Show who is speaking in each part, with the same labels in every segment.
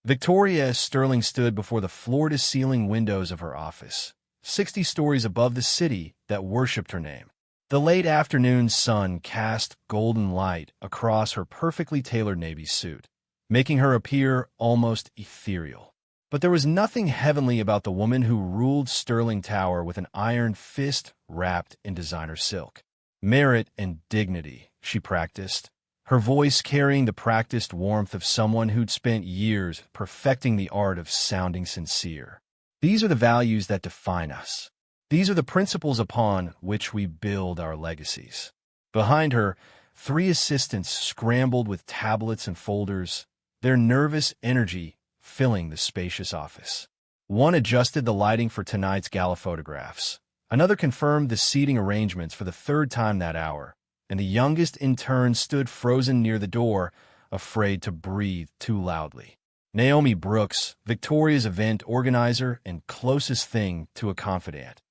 Speaker 1: Victoria Sterling stood before the floor-to-ceiling windows of her office, 60 stories above the city that worshipped her name. The late afternoon sun cast golden light across her perfectly tailored navy suit, making her appear almost ethereal. But there was nothing heavenly about the woman who ruled Sterling Tower with an iron fist wrapped in designer silk. Merit and dignity, she practiced, her voice carrying the practiced warmth of someone who'd spent years perfecting the art of sounding sincere. These are the values that define us. These are the principles upon which we build our legacies. Behind her, 3 assistants scrambled with tablets and folders, their nervous energy filling the spacious office. One adjusted the lighting for tonight's gala photographs. Another confirmed the seating arrangements for the 3rd time that hour, and the youngest intern stood frozen near the door, afraid to breathe too loudly. Naomi Brooks, Victoria's event organizer and closest thing to a confidant,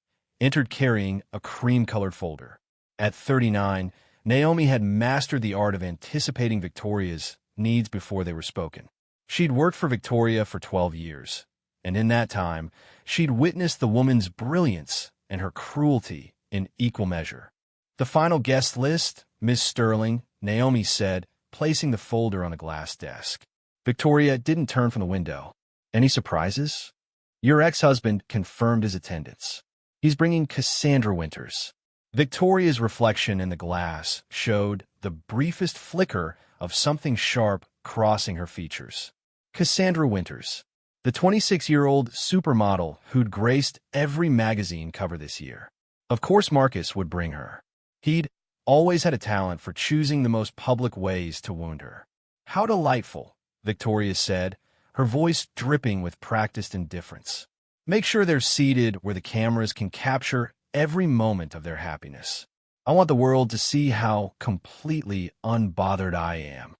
Speaker 1: entered carrying a cream-colored folder. At 39, Naomi had mastered the art of anticipating Victoria's needs before they were spoken. She'd worked for Victoria for 12 years, and in that time, she'd witnessed the woman's brilliance and her cruelty in equal measure. "The final guest list, Miss Sterling," Naomi said, placing the folder on a glass desk. Victoria didn't turn from the window. "Any surprises?" "Your ex-husband confirmed his attendance. He's bringing Cassandra Winters." Victoria's reflection in the glass showed the briefest flicker of something sharp crossing her features. Cassandra Winters, the 26-year-old supermodel who'd graced every magazine cover this year. Of course Marcus would bring her. He'd always had a talent for choosing the most public ways to wound her. "How delightful," Victoria said, her voice dripping with practiced indifference. "Make sure they're seated where the cameras can capture every moment of their happiness. I want the world to see how completely unbothered I am."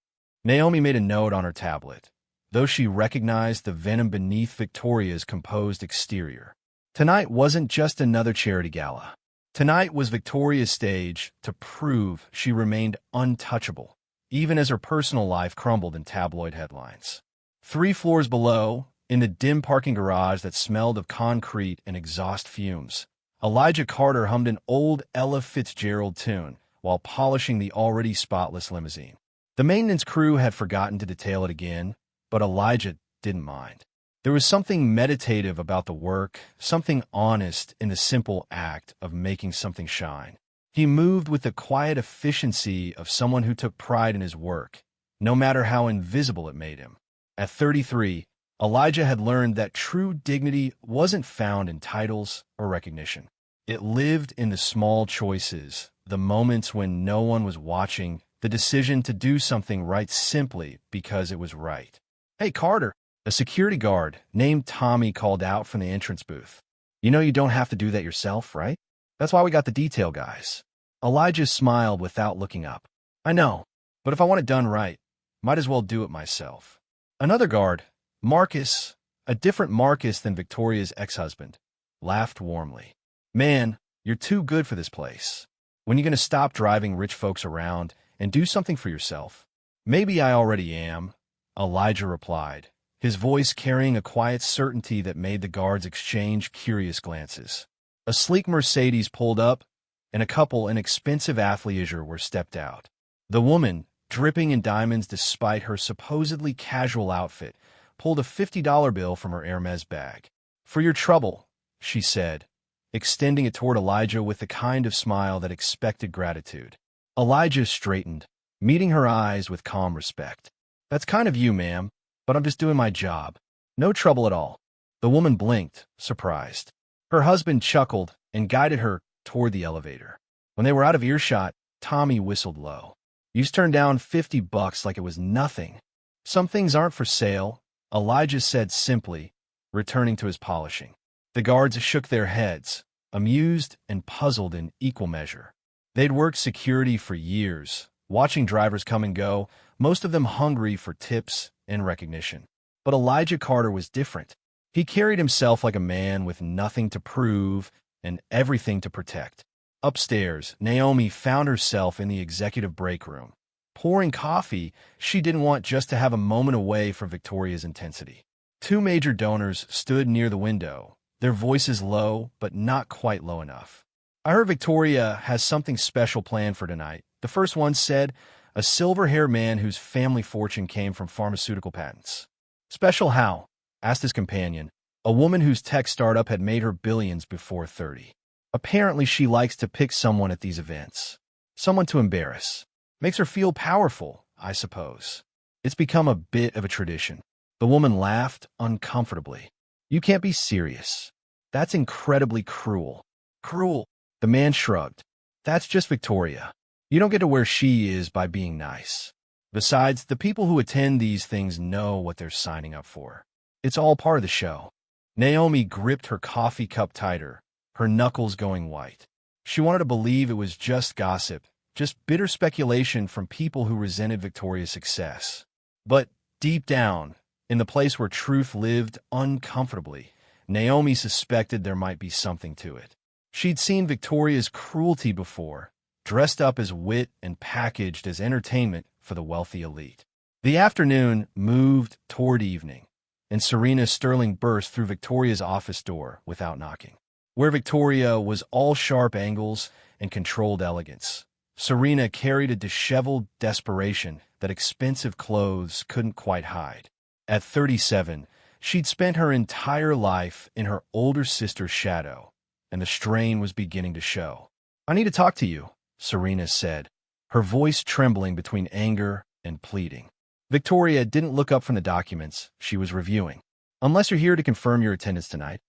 Speaker 1: Naomi made a note on her tablet, though she recognized the venom beneath Victoria's composed exterior. Tonight wasn't just another charity gala. Tonight was Victoria's stage to prove she remained untouchable, even as her personal life crumbled in tabloid headlines. 3 floors below, in the dim parking garage that smelled of concrete and exhaust fumes, Elijah Carter hummed an old Ella Fitzgerald tune while polishing the already spotless limousine. The maintenance crew had forgotten to detail it again, but Elijah didn't mind. There was something meditative about the work, something honest in the simple act of making something shine. He moved with the quiet efficiency of someone who took pride in his work, no matter how invisible it made him. At 33, Elijah had learned that true dignity wasn't found in titles or recognition. It lived in the small choices, the moments when no one was watching, the decision to do something right simply because it was right. "Hey, Carter," a security guard named Tommy called out from the entrance booth. "You know you don't have to do that yourself, right? That's why we got the detail guys." Elijah smiled without looking up. "I know, but if I want it done right, might as well do it myself." Another guard, Marcus, a different Marcus than Victoria's ex-husband, laughed warmly. "Man, you're too good for this place. When you gonna stop driving rich folks around and do something for yourself?" "Maybe I already am," Elijah replied, his voice carrying a quiet certainty that made the guards exchange curious glances. A sleek Mercedes pulled up, and a couple in expensive athleisure were stepped out. The woman, dripping in diamonds despite her supposedly casual outfit, pulled a $50 bill from her Hermes bag. "For your trouble," she said, extending it toward Elijah with the kind of smile that expected gratitude. Elijah straightened, meeting her eyes with calm respect. "That's kind of you, ma'am, but I'm just doing my job. No trouble at all." The woman blinked, surprised. Her husband chuckled and guided her toward the elevator. When they were out of earshot, Tommy whistled low. "You just turned down $50 like it was nothing." "Some things aren't for sale," Elijah said simply, returning to his polishing. The guards shook their heads, amused and puzzled in equal measure. They'd worked security for years, watching drivers come and go, most of them hungry for tips and recognition. But Elijah Carter was different. He carried himself like a man with nothing to prove and everything to protect. Upstairs, Naomi found herself in the executive break room, pouring coffee she didn't want just to have a moment away from Victoria's intensity. Two major donors stood near the window, their voices low, but not quite low enough. "I heard Victoria has something special planned for tonight," the first one said, a silver-haired man whose family fortune came from pharmaceutical patents. "Special how?" asked his companion, a woman whose tech startup had made her billions before 30. "Apparently she likes to pick someone at these events. Someone to embarrass. Makes her feel powerful, I suppose. It's become a bit of a tradition." The woman laughed uncomfortably. "You can't be serious. That's incredibly cruel." "Cruel?" The man shrugged. "That's just Victoria. You don't get to where she is by being nice. Besides, the people who attend these things know what they're signing up for. It's all part of the show." Naomi gripped her coffee cup tighter, her knuckles going white. She wanted to believe it was just gossip, just bitter speculation from people who resented Victoria's success. But deep down, in the place where truth lived uncomfortably, Naomi suspected there might be something to it. She'd seen Victoria's cruelty before, dressed up as wit and packaged as entertainment for the wealthy elite. The afternoon moved toward evening, and Serena Sterling burst through Victoria's office door without knocking. Where Victoria was all sharp angles and controlled elegance, Serena carried a disheveled desperation that expensive clothes couldn't quite hide. At 37, she'd spent her entire life in her older sister's shadow, and the strain was beginning to show. "I need to talk to you," Serena said, her voice trembling between anger and pleading. Victoria didn't look up from the documents she was reviewing. "Unless you're here to confirm your attendance tonight.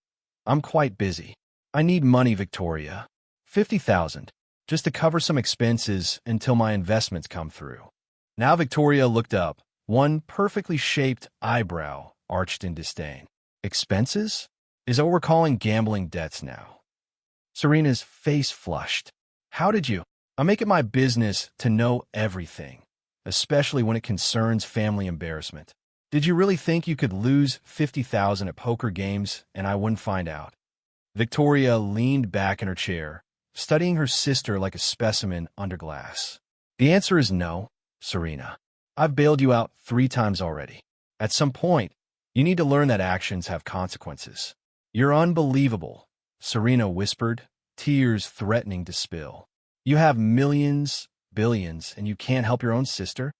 Speaker 1: I'm quite busy." "I need money, Victoria. 50,000, just to cover some expenses until my investments come through." Now Victoria looked up, one perfectly shaped eyebrow arched in disdain. "Expenses? Is that what we're calling gambling debts now?" Serena's face flushed. "How did you? I make it my business to know everything, especially when it concerns family embarrassment. Did you really think you could lose 50,000 at poker games and I wouldn't find out?" Victoria leaned back in her chair, studying her sister like a specimen under glass. "The answer is no, Serena. I've bailed you out 3 times already. At some point, you need to learn that actions have consequences." "You're unbelievable," Serena whispered, tears threatening to spill. "You have millions, billions, and you can't help your own sister?"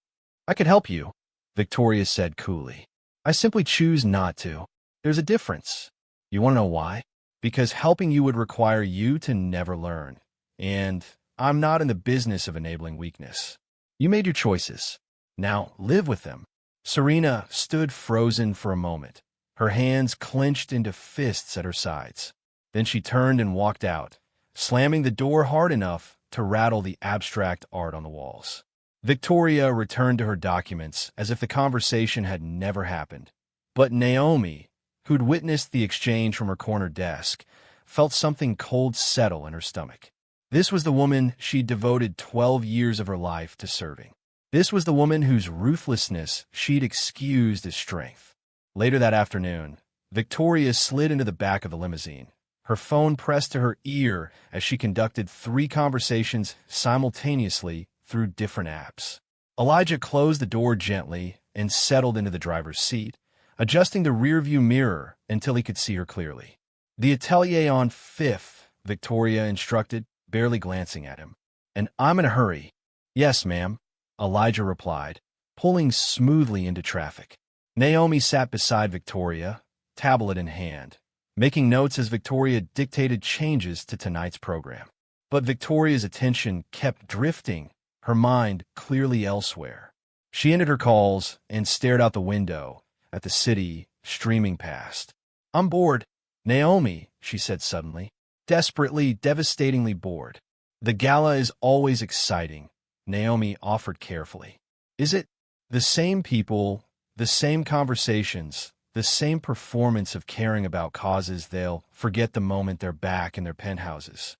Speaker 1: "I could help you," Victoria said coolly. "I simply choose not to. There's a difference. You want to know why? Because helping you would require you to never learn. And I'm not in the business of enabling weakness. You made your choices. Now live with them." Serena stood frozen for a moment, her hands clenched into fists at her sides. Then she turned and walked out, slamming the door hard enough to rattle the abstract art on the walls. Victoria returned to her documents as if the conversation had never happened. But Naomi, who'd witnessed the exchange from her corner desk, felt something cold settle in her stomach. This was the woman she'd devoted 12 years of her life to serving. This was the woman whose ruthlessness she'd excused as strength. Later that afternoon, Victoria slid into the back of the limousine, her phone pressed to her ear as she conducted 3 conversations simultaneously through different apps. Elijah closed the door gently and settled into the driver's seat, adjusting the rearview mirror until he could see her clearly. "The atelier on 5th, Victoria instructed, barely glancing at him. "And I'm in a hurry." "Yes, ma'am," Elijah replied, pulling smoothly into traffic. Naomi sat beside Victoria, tablet in hand, making notes as Victoria dictated changes to tonight's program. But Victoria's attention kept drifting, her mind clearly elsewhere. She ended her calls and stared out the window at the city streaming past. "I'm bored, Naomi," she said suddenly, desperately, devastatingly bored. "The gala is always exciting," Naomi offered carefully. "Is it? The same people, the same conversations, the same performance of caring about causes they'll forget the moment they're back in their penthouses."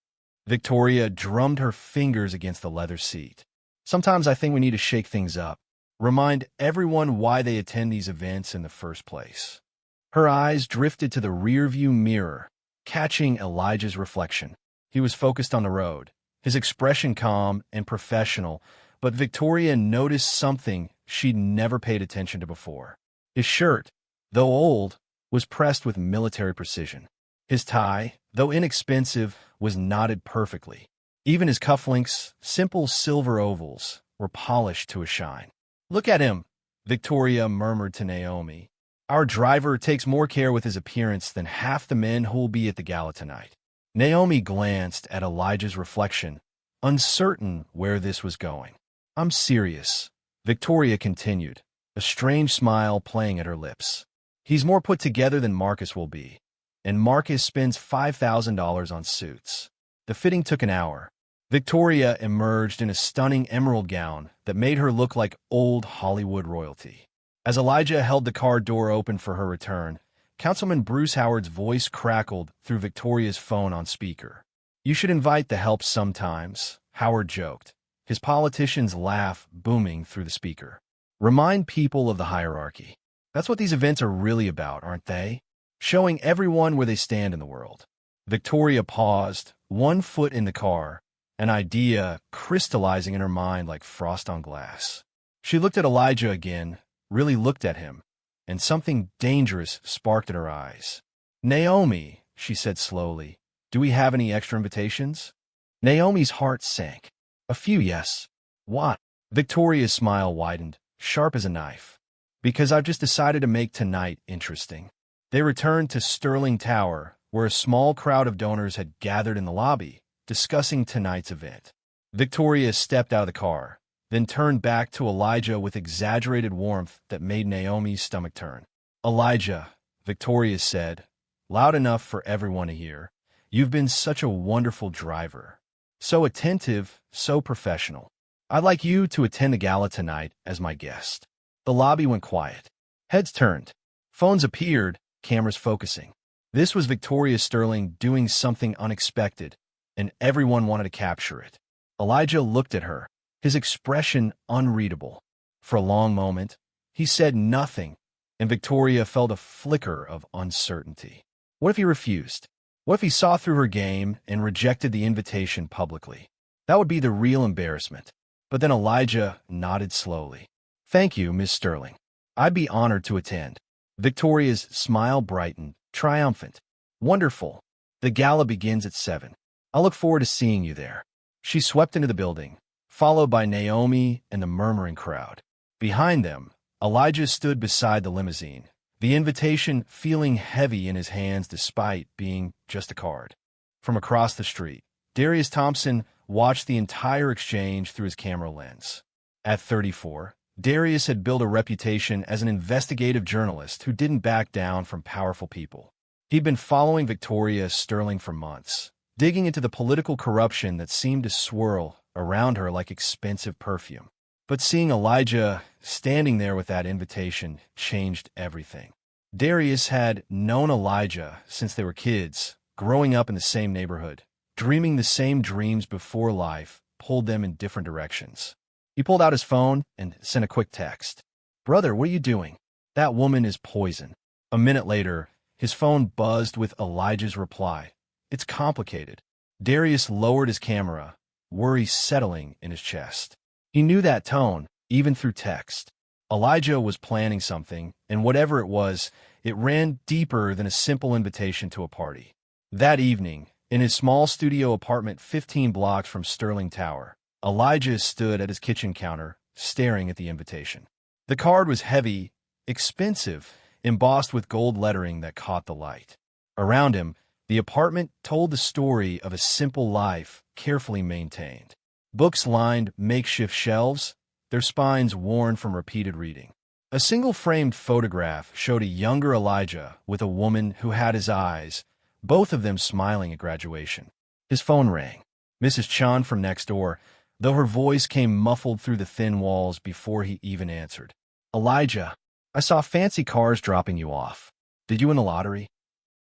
Speaker 1: Victoria drummed her fingers against the leather seat. "Sometimes I think we need to shake things up. Remind everyone why they attend these events in the first place." Her eyes drifted to the rearview mirror, catching Elijah's reflection. He was focused on the road, his expression calm and professional, But Victoria noticed something she'd never paid attention to before. His shirt, though old, was pressed with military precision. His tie, though inexpensive, was knotted perfectly. Even his cufflinks, simple silver ovals, were polished to a shine. "Look at him," Victoria murmured to Naomi. "Our driver takes more care with his appearance than half the men who will be at the gala tonight." Naomi glanced at Elijah's reflection, uncertain where this was going. "I'm serious," Victoria continued, a strange smile playing at her lips. "He's more put together than Marcus will be, and Marcus spends $5,000 on suits." The fitting took an hour. Victoria emerged in a stunning emerald gown that made her look like old Hollywood royalty. As Elijah held the car door open for her return, Councilman Bruce Howard's voice crackled through Victoria's phone on speaker. "You should invite the help sometimes," Howard joked, his politician's laugh booming through the speaker. "Remind people of the hierarchy. That's what these events are really about, aren't they? Showing everyone where they stand in the world." Victoria paused, one foot in the car, an idea crystallizing in her mind like frost on glass. She looked at Elijah again, really looked at him, and something dangerous sparked in her eyes. "Naomi," she said slowly, "do we have any extra invitations?" Naomi's heart sank. "A few, yes." "What?" Victoria's smile widened, sharp as a knife. "Because I've just decided to make tonight interesting." They returned to Sterling Tower, where a small crowd of donors had gathered in the lobby, discussing tonight's event. Victoria stepped out of the car, then turned back to Elijah with exaggerated warmth that made Naomi's stomach turn. "Elijah," Victoria said, loud enough for everyone to hear, "you've been such a wonderful driver. So attentive, so professional. I'd like you to attend the gala tonight as my guest." The lobby went quiet. Heads turned. Phones appeared, cameras focusing. This was Victoria Sterling doing something unexpected, and everyone wanted to capture it. Elijah looked at her, his expression unreadable. For a long moment, he said nothing, and Victoria felt a flicker of uncertainty. What if he refused? What if he saw through her game and rejected the invitation publicly? That would be the real embarrassment. But then Elijah nodded slowly. "Thank you, Miss Sterling. I'd be honored to attend." Victoria's smile brightened, triumphant. "Wonderful. The gala begins at 7. I'll look forward to seeing you there." She swept into the building, followed by Naomi and the murmuring crowd. Behind them, Elijah stood beside the limousine, the invitation feeling heavy in his hands despite being just a card. From across the street, Darius Thompson watched the entire exchange through his camera lens. At 34, Darius had built a reputation as an investigative journalist who didn't back down from powerful people. He'd been following Victoria Sterling for months, digging into the political corruption that seemed to swirl around her like expensive perfume. But seeing Elijah standing there with that invitation changed everything. Darius had known Elijah since they were kids, growing up in the same neighborhood, dreaming the same dreams before life pulled them in different directions. He pulled out his phone and sent a quick text. "Brother, what are you doing? That woman is poison." A minute later, his phone buzzed with Elijah's reply. "It's complicated." Darius lowered his camera, worry settling in his chest. He knew that tone, even through text. Elijah was planning something, and whatever it was, it ran deeper than a simple invitation to a party. That evening, in his small studio apartment 15 blocks from Sterling Tower, Elijah stood at his kitchen counter, staring at the invitation. The card was heavy, expensive, embossed with gold lettering that caught the light. Around him, the apartment told the story of a simple life, carefully maintained. Books lined makeshift shelves, their spines worn from repeated reading. A single framed photograph showed a younger Elijah with a woman who had his eyes, both of them smiling at graduation. His phone rang. Mrs. Chan from next door, though her voice came muffled through the thin walls before he even answered. "Elijah, I saw fancy cars dropping you off. Did you win the lottery?"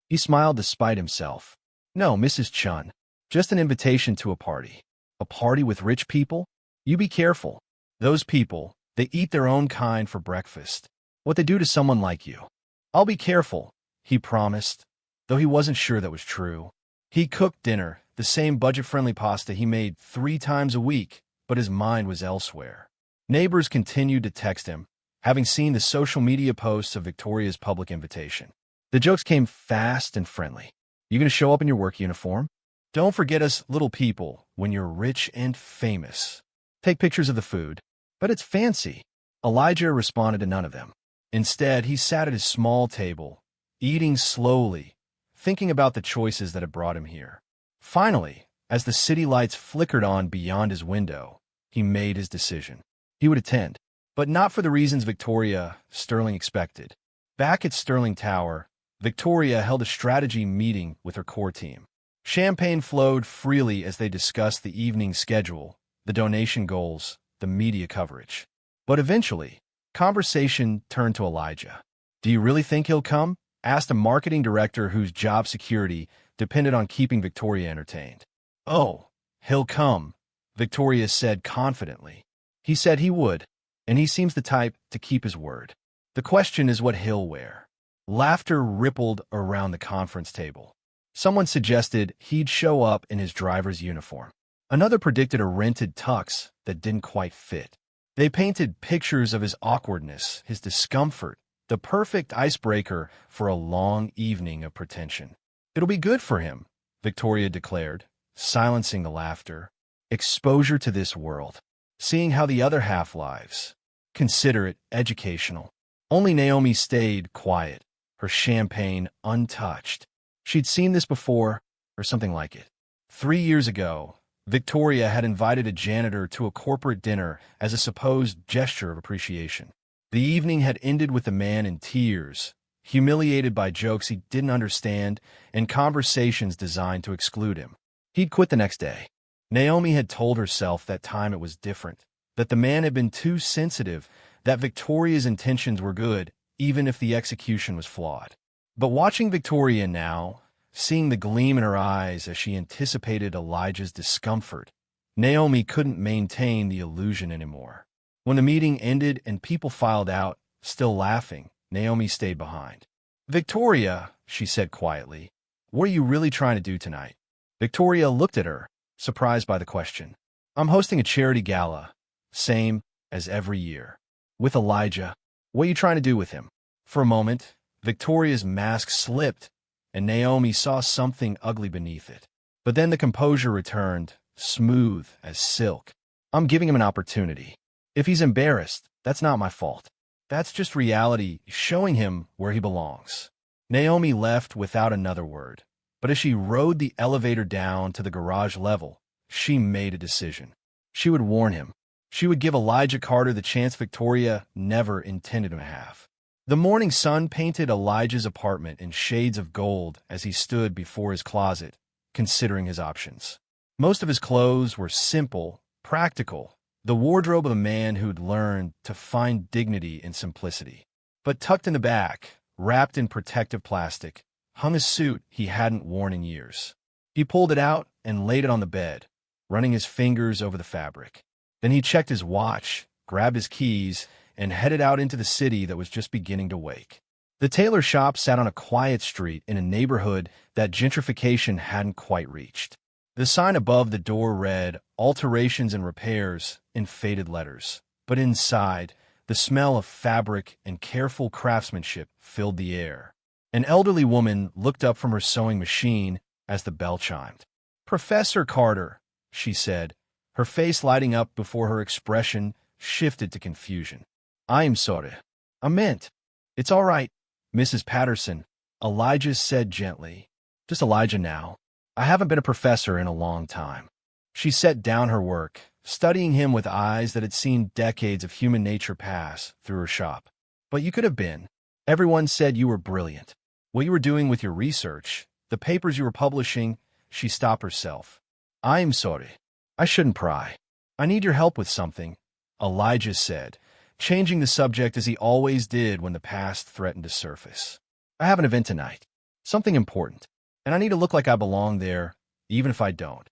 Speaker 1: He smiled despite himself. "No, Mrs. Chun. Just an invitation to a party." "A party with rich people? You be careful. Those people, they eat their own kind for breakfast. What they do to someone like you." "I'll be careful," he promised, though he wasn't sure that was true. He cooked dinner, the same budget-friendly pasta he made 3 times a week, but his mind was elsewhere. Neighbors continued to text him, having seen the social media posts of Victoria's public invitation. The jokes came fast and friendly. "You gonna show up in your work uniform? Don't forget us little people when you're rich and famous. Take pictures of the food." "But it's fancy." Elijah responded to none of them. Instead, he sat at his small table, eating slowly, thinking about the choices that had brought him here. Finally, as the city lights flickered on beyond his window, he made his decision. He would attend, but not for the reasons Victoria Sterling expected. Back at Sterling Tower, Victoria held a strategy meeting with her core team. Champagne flowed freely as they discussed the evening schedule, the donation goals, the media coverage. But eventually, conversation turned to Elijah. "Do you really think he'll come?" asked a marketing director whose job security depended on keeping Victoria entertained. "Oh, he'll come," Victoria said confidently. "He said he would, and he seems the type to keep his word. The question is what he'll wear." Laughter rippled around the conference table. Someone suggested he'd show up in his driver's uniform. Another predicted a rented tux that didn't quite fit. They painted pictures of his awkwardness, his discomfort, the perfect icebreaker for a long evening of pretension. "It'll be good for him," Victoria declared, silencing the laughter. "Exposure to this world. Seeing how the other half lives. Consider it educational." Only Naomi stayed quiet, her champagne untouched. She'd seen this before, or something like it. 3 years ago, Victoria had invited a janitor to a corporate dinner as a supposed gesture of appreciation. The evening had ended with the man in tears, humiliated by jokes he didn't understand and conversations designed to exclude him. He'd quit the next day. Naomi had told herself that time it was different, that the man had been too sensitive, that Victoria's intentions were good, even if the execution was flawed. But watching Victoria now, seeing the gleam in her eyes as she anticipated Elijah's discomfort, Naomi couldn't maintain the illusion anymore. When the meeting ended and people filed out, still laughing, Naomi stayed behind. "Victoria," she said quietly, "what are you really trying to do tonight?" Victoria looked at her, surprised by the question. "I'm hosting a charity gala, same as every year. With Elijah. What are you trying to do with him?" For a moment, Victoria's mask slipped, and Naomi saw something ugly beneath it. But then the composure returned, smooth as silk. "I'm giving him an opportunity. If he's embarrassed, that's not my fault. That's just reality showing him where he belongs." Naomi left without another word, but as she rode the elevator down to the garage level, she made a decision. She would warn him. She would give Elijah Carter the chance Victoria never intended him to have. The morning sun painted Elijah's apartment in shades of gold as he stood before his closet, considering his options. Most of his clothes were simple, practical, the wardrobe of a man who'd learned to find dignity in simplicity. But tucked in the back, wrapped in protective plastic, hung a suit he hadn't worn in years. He pulled it out and laid it on the bed, running his fingers over the fabric. Then he checked his watch, grabbed his keys, and headed out into the city that was just beginning to wake. The tailor shop sat on a quiet street in a neighborhood that gentrification hadn't quite reached. The sign above the door read, "Alterations and Repairs," in faded letters. But inside, the smell of fabric and careful craftsmanship filled the air. An elderly woman looked up from her sewing machine as the bell chimed. "Professor Carter," she said, her face lighting up before her expression shifted to confusion. "I'm sorry. I meant. It's all right, Mrs. Patterson," Elijah said gently. "Just Elijah now. I haven't been a professor in a long time." She set down her work, studying him with eyes that had seen decades of human nature pass through her shop. "But you could have been. Everyone said you were brilliant. What you were doing with your research, the papers you were publishing." She stopped herself. "I'm sorry. I shouldn't pry. I need your help with something," Elijah said, changing the subject as he always did when the past threatened to surface. "I have an event tonight. Something important. And I need to look like I belong there, even if I don't."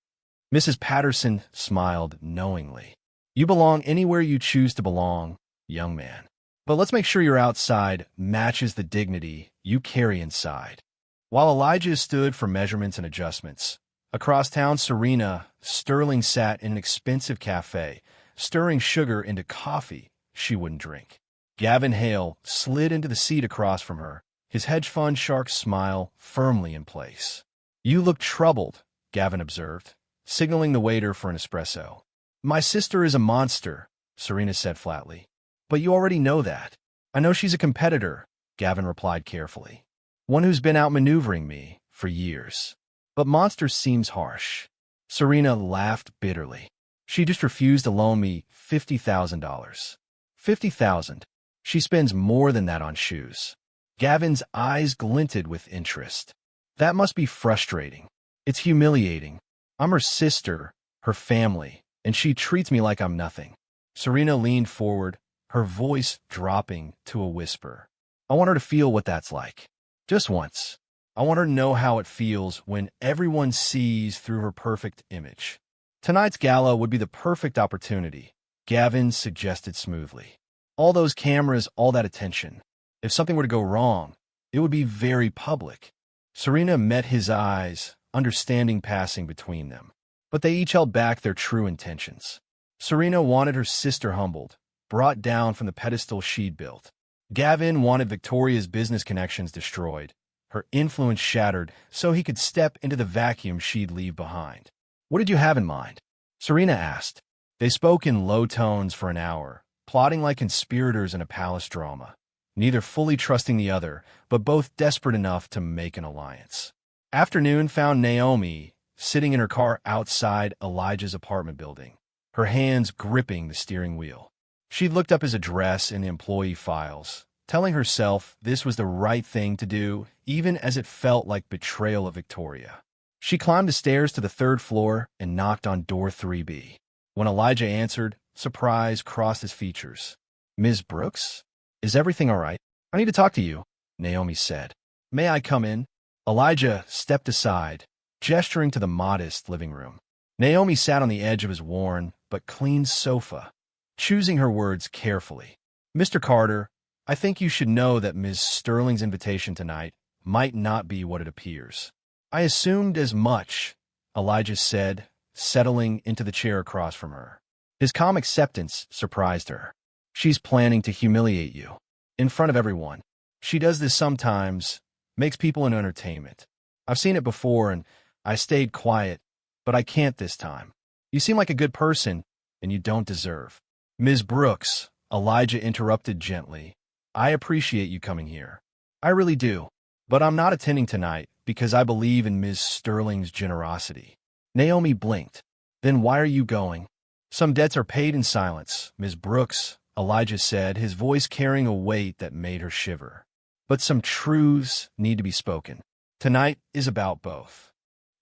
Speaker 1: Mrs. Patterson smiled knowingly. "You belong anywhere you choose to belong, young man. But let's make sure your outside matches the dignity you carry inside." While Elijah stood for measurements and adjustments, Across town, Sterling sat in an expensive cafe, stirring sugar into coffee she wouldn't drink. Gavin Hale slid into the seat across from her, his hedge fund shark smile firmly in place. "You look troubled," Gavin observed, signaling the waiter for an espresso. "My sister is a monster," Serena said flatly. "But you already know that." "I know she's a competitor," Gavin replied carefully. "One who's been outmaneuvering me for years. But monster seems harsh." Serena laughed bitterly. "She just refused to loan me $50,000. $50,000. She spends more than that on shoes." Gavin's eyes glinted with interest. "That must be frustrating. It's humiliating. I'm her sister, her family, and she treats me like I'm nothing." Serena leaned forward, her voice dropping to a whisper. "I want her to feel what that's like. Just once. I want her to know how it feels when everyone sees through her perfect image." "Tonight's gala would be the perfect opportunity," Gavin suggested smoothly. "All those cameras, all that attention. If something were to go wrong, it would be very public." Serena met his eyes, understanding passing between them. But they each held back their true intentions. Serena wanted her sister humbled, brought down from the pedestal she'd built. Gavin wanted Victoria's business connections destroyed, her influence shattered so he could step into the vacuum she'd leave behind. "What did you have in mind?" Serena asked. They spoke in low tones for an hour, plotting like conspirators in a palace drama, neither fully trusting the other, but both desperate enough to make an alliance. Afternoon found Naomi sitting in her car outside Elijah's apartment building, her hands gripping the steering wheel. She'd looked up his address in the employee files, telling herself this was the right thing to do, even as it felt like betrayal of Victoria. She climbed the stairs to the third floor and knocked on door 3B. When Elijah answered, surprise crossed his features. "Ms. Brooks? Is everything all right? I need to talk to you," Naomi said. "May I come in?" Elijah stepped aside, gesturing to the modest living room. Naomi sat on the edge of his worn but clean sofa, choosing her words carefully. "Mr. Carter, I think you should know that Ms. Sterling's invitation tonight might not be what it appears." "I assumed as much," Elijah said, settling into the chair across from her. His calm acceptance surprised her. "She's planning to humiliate you. In front of everyone. She does this sometimes, makes people into entertainment. I've seen it before and I stayed quiet, but I can't this time. You seem like a good person, and you don't deserve." "Ms. Brooks," Elijah interrupted gently, "I appreciate you coming here. I really do. But I'm not attending tonight because I believe in Ms. Sterling's generosity." Naomi blinked. "Then why are you going?" "Some debts are paid in silence, Ms. Brooks," Elijah said, his voice carrying a weight that made her shiver. "But some truths need to be spoken. Tonight is about both."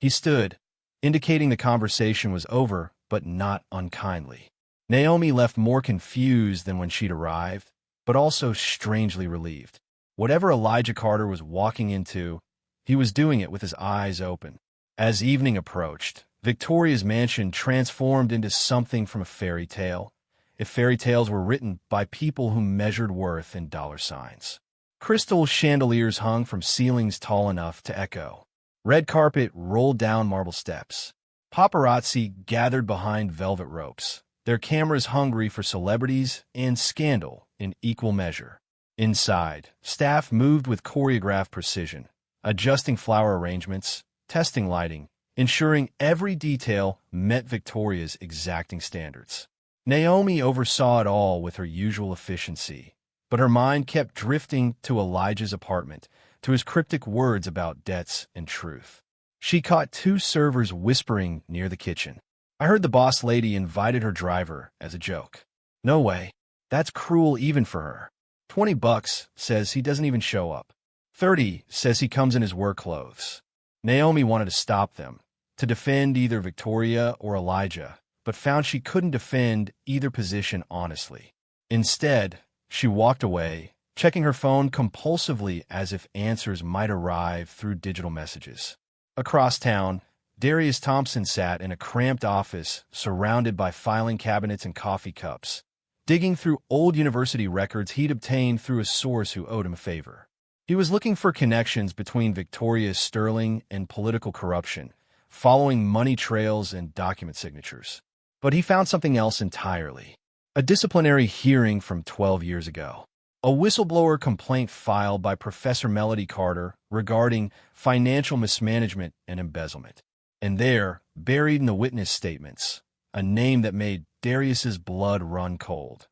Speaker 1: He stood, indicating the conversation was over, but not unkindly. Naomi left more confused than when she'd arrived, but also strangely relieved. Whatever Elijah Carter was walking into, he was doing it with his eyes open. As evening approached, Victoria's mansion transformed into something from a fairy tale, if fairy tales were written by people who measured worth in dollar signs. Crystal chandeliers hung from ceilings tall enough to echo. Red carpet rolled down marble steps. Paparazzi gathered behind velvet ropes, their cameras hungry for celebrities and scandal in equal measure. Inside, staff moved with choreographed precision, adjusting flower arrangements, testing lighting, ensuring every detail met Victoria's exacting standards. Naomi oversaw it all with her usual efficiency, but her mind kept drifting to Elijah's apartment, to his cryptic words about debts and truth. She caught two servers whispering near the kitchen. "I heard the boss lady invited her driver as a joke." "No way. That's cruel even for her. $20 says he doesn't even show up. 30 says he comes in his work clothes." Naomi wanted to stop them, to defend either Victoria or Elijah, but found she couldn't defend either position honestly. Instead, she walked away, checking her phone compulsively as if answers might arrive through digital messages. Across town, Darius Thompson sat in a cramped office surrounded by filing cabinets and coffee cups, digging through old university records he'd obtained through a source who owed him a favor. He was looking for connections between Victoria Sterling and political corruption, following money trails and document signatures. But he found something else entirely. A disciplinary hearing from 12 years ago. A whistleblower complaint filed by Professor Melody Carter regarding financial mismanagement and embezzlement. And there, buried in the witness statements, a name that made Darius's blood run cold.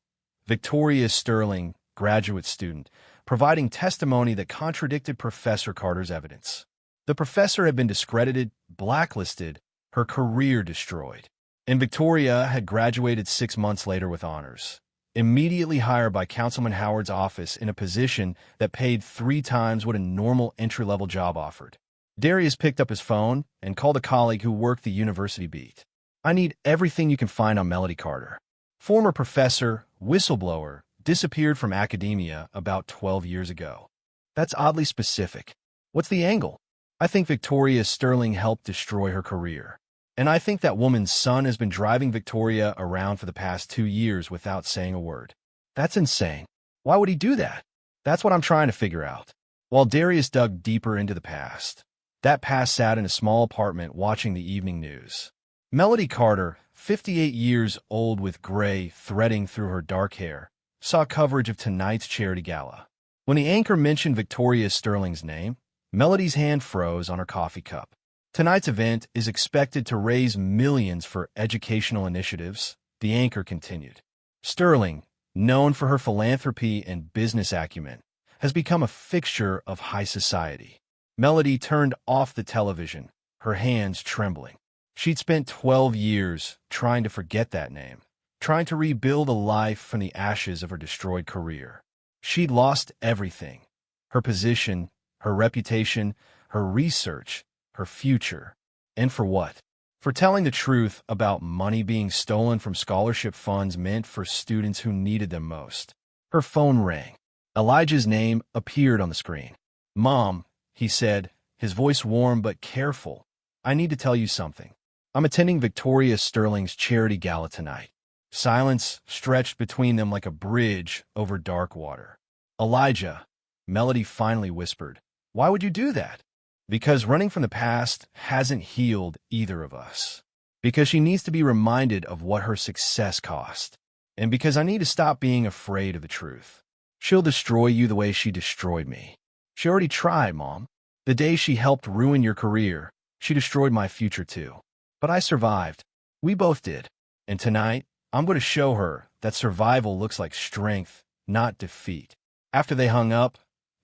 Speaker 1: Victoria Sterling, graduate student, providing testimony that contradicted Professor Carter's evidence. The professor had been discredited, blacklisted, her career destroyed. And Victoria had graduated 6 months later with honors, immediately hired by Councilman Howard's office in a position that paid 3 times what a normal entry-level job offered. Darius picked up his phone and called a colleague who worked the university beat. "I need everything you can find on Melody Carter. Former professor, whistleblower, disappeared from academia about 12 years ago." "That's oddly specific. What's the angle?" "I think Victoria Sterling helped destroy her career. And I think that woman's son has been driving Victoria around for the past 2 years without saying a word." "That's insane. Why would he do that?" "That's what I'm trying to figure out." While Darius dug deeper into the past, that past sat in a small apartment watching the evening news. Melody Carter, 58 years old with gray threading through her dark hair, saw coverage of tonight's charity gala. When the anchor mentioned Victoria Sterling's name, Melody's hand froze on her coffee cup. "Tonight's event is expected to raise millions for educational initiatives," the anchor continued. "Sterling, known for her philanthropy and business acumen, has become a fixture of high society." Melody turned off the television, her hands trembling. She'd spent 12 years trying to forget that name, trying to rebuild a life from the ashes of her destroyed career. She'd lost everything: her position, her reputation, her research, her future. And for what? For telling the truth about money being stolen from scholarship funds meant for students who needed them most. Her phone rang. Elijah's name appeared on the screen. "Mom," he said, his voice warm but careful, "I need to tell you something. I'm attending Victoria Sterling's charity gala tonight." Silence stretched between them like a bridge over dark water. "Elijah," Melody finally whispered, "why would you do that?" "Because running from the past hasn't healed either of us. Because she needs to be reminded of what her success cost. And because I need to stop being afraid of the truth. She'll destroy you the way she destroyed me. She already tried, Mom. The day she helped ruin your career, she destroyed my future too. But I survived. We both did. And tonight, I'm going to show her that survival looks like strength, not defeat." After they hung up,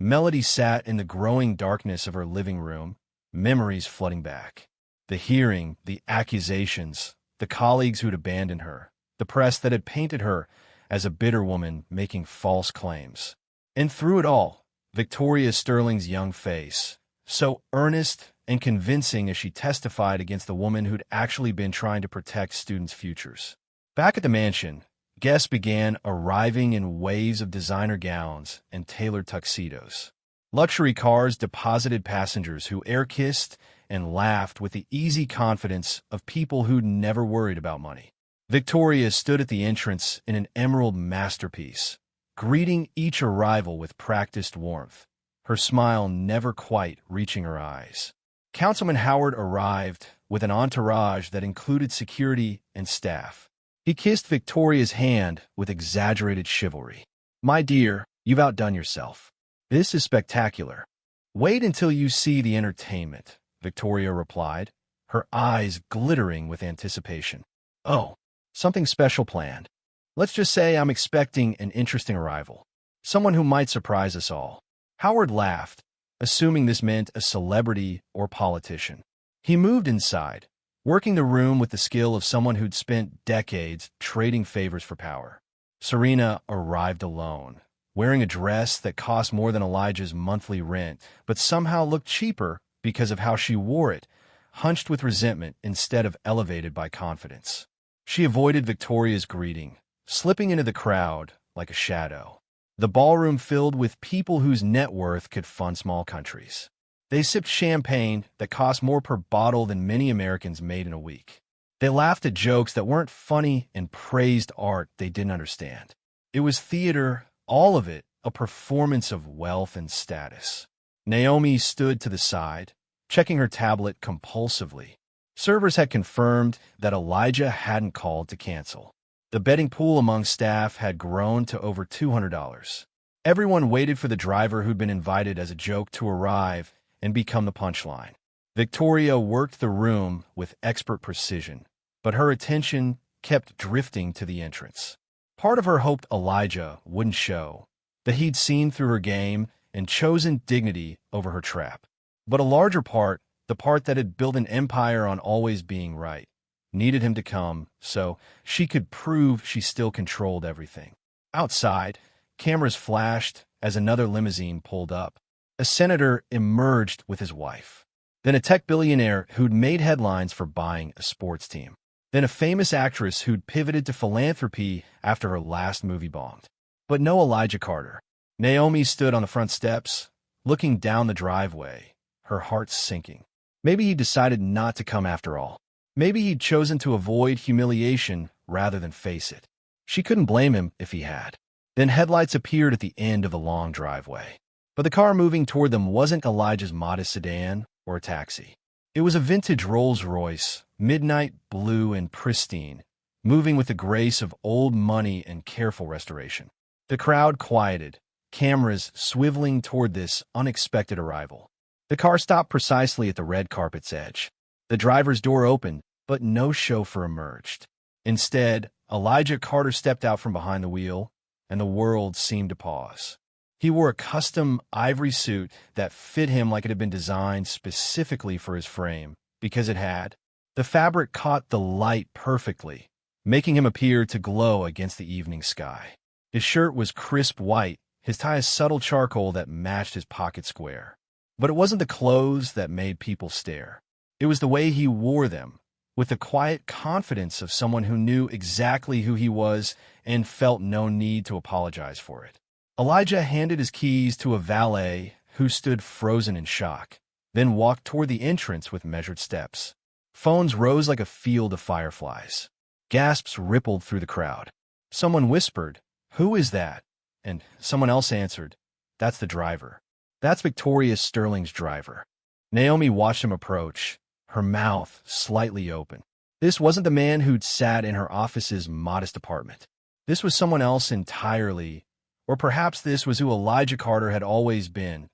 Speaker 1: Melody sat in the growing darkness of her living room, memories flooding back. The hearing, the accusations, the colleagues who'd abandoned her, the press that had painted her as a bitter woman making false claims. And through it all, Victoria Sterling's young face, so earnest and convincing as she testified against the woman who'd actually been trying to protect students' futures. Back at the mansion, guests began arriving in waves of designer gowns and tailored tuxedos. Luxury cars deposited passengers who air-kissed and laughed with the easy confidence of people who'd never worried about money. Victoria stood at the entrance in an emerald masterpiece, greeting each arrival with practiced warmth, her smile never quite reaching her eyes. Councilman Howard arrived with an entourage that included security and staff. He kissed Victoria's hand with exaggerated chivalry. "My dear, you've outdone yourself. This is spectacular." "Wait until you see the entertainment," Victoria replied, her eyes glittering with anticipation. "Oh, something special planned. Let's just say I'm expecting an interesting arrival. Someone who might surprise us all." Howard laughed, assuming this meant a celebrity or politician. He moved inside, working the room with the skill of someone who'd spent decades trading favors for power. Serena arrived alone, wearing a dress that cost more than Elijah's monthly rent, but somehow looked cheaper because of how she wore it, hunched with resentment instead of elevated by confidence. She avoided Victoria's greeting, slipping into the crowd like a shadow. The ballroom filled with people whose net worth could fund small countries. They sipped champagne that cost more per bottle than many Americans made in a week. They laughed at jokes that weren't funny and praised art they didn't understand. It was theater, all of it, a performance of wealth and status. Naomi stood to the side, checking her tablet compulsively. Servers had confirmed that Elijah hadn't called to cancel. The betting pool among staff had grown to over $200. Everyone waited for the driver who'd been invited as a joke to arrive and become the punchline. Victoria worked the room with expert precision, but her attention kept drifting to the entrance. Part of her hoped Elijah wouldn't show, that he'd seen through her game and chosen dignity over her trap. But a larger part, the part that had built an empire on always being right, needed him to come so she could prove she still controlled everything. Outside, cameras flashed as another limousine pulled up. A senator emerged with his wife. Then a tech billionaire who'd made headlines for buying a sports team. Then a famous actress who'd pivoted to philanthropy after her last movie bombed. But no Elijah Carter. Naomi stood on the front steps, looking down the driveway, her heart sinking. Maybe he decided not to come after all. Maybe he'd chosen to avoid humiliation rather than face it. She couldn't blame him if he had. Then headlights appeared at the end of the long driveway. But the car moving toward them wasn't Elijah's modest sedan or a taxi. It was a vintage Rolls-Royce, midnight blue and pristine, moving with the grace of old money and careful restoration. The crowd quieted, cameras swiveling toward this unexpected arrival. The car stopped precisely at the red carpet's edge. The driver's door opened, but no chauffeur emerged. Instead, Elijah Carter stepped out from behind the wheel, and the world seemed to pause. He wore a custom ivory suit that fit him like it had been designed specifically for his frame, because it had. The fabric caught the light perfectly, making him appear to glow against the evening sky. His shirt was crisp white, his tie a subtle charcoal that matched his pocket square. But it wasn't the clothes that made people stare. It was the way he wore them, with the quiet confidence of someone who knew exactly who he was and felt no need to apologize for it. Elijah handed his keys to a valet who stood frozen in shock, then walked toward the entrance with measured steps. Phones rose like a field of fireflies. Gasps rippled through the crowd. Someone whispered, "Who is that?" And someone else answered, "That's the driver. That's Victoria Sterling's driver." Naomi watched him approach, her mouth slightly open. This wasn't the man who'd sat in her office's modest apartment. This was someone else entirely, or perhaps this was who Elijah Carter had always been,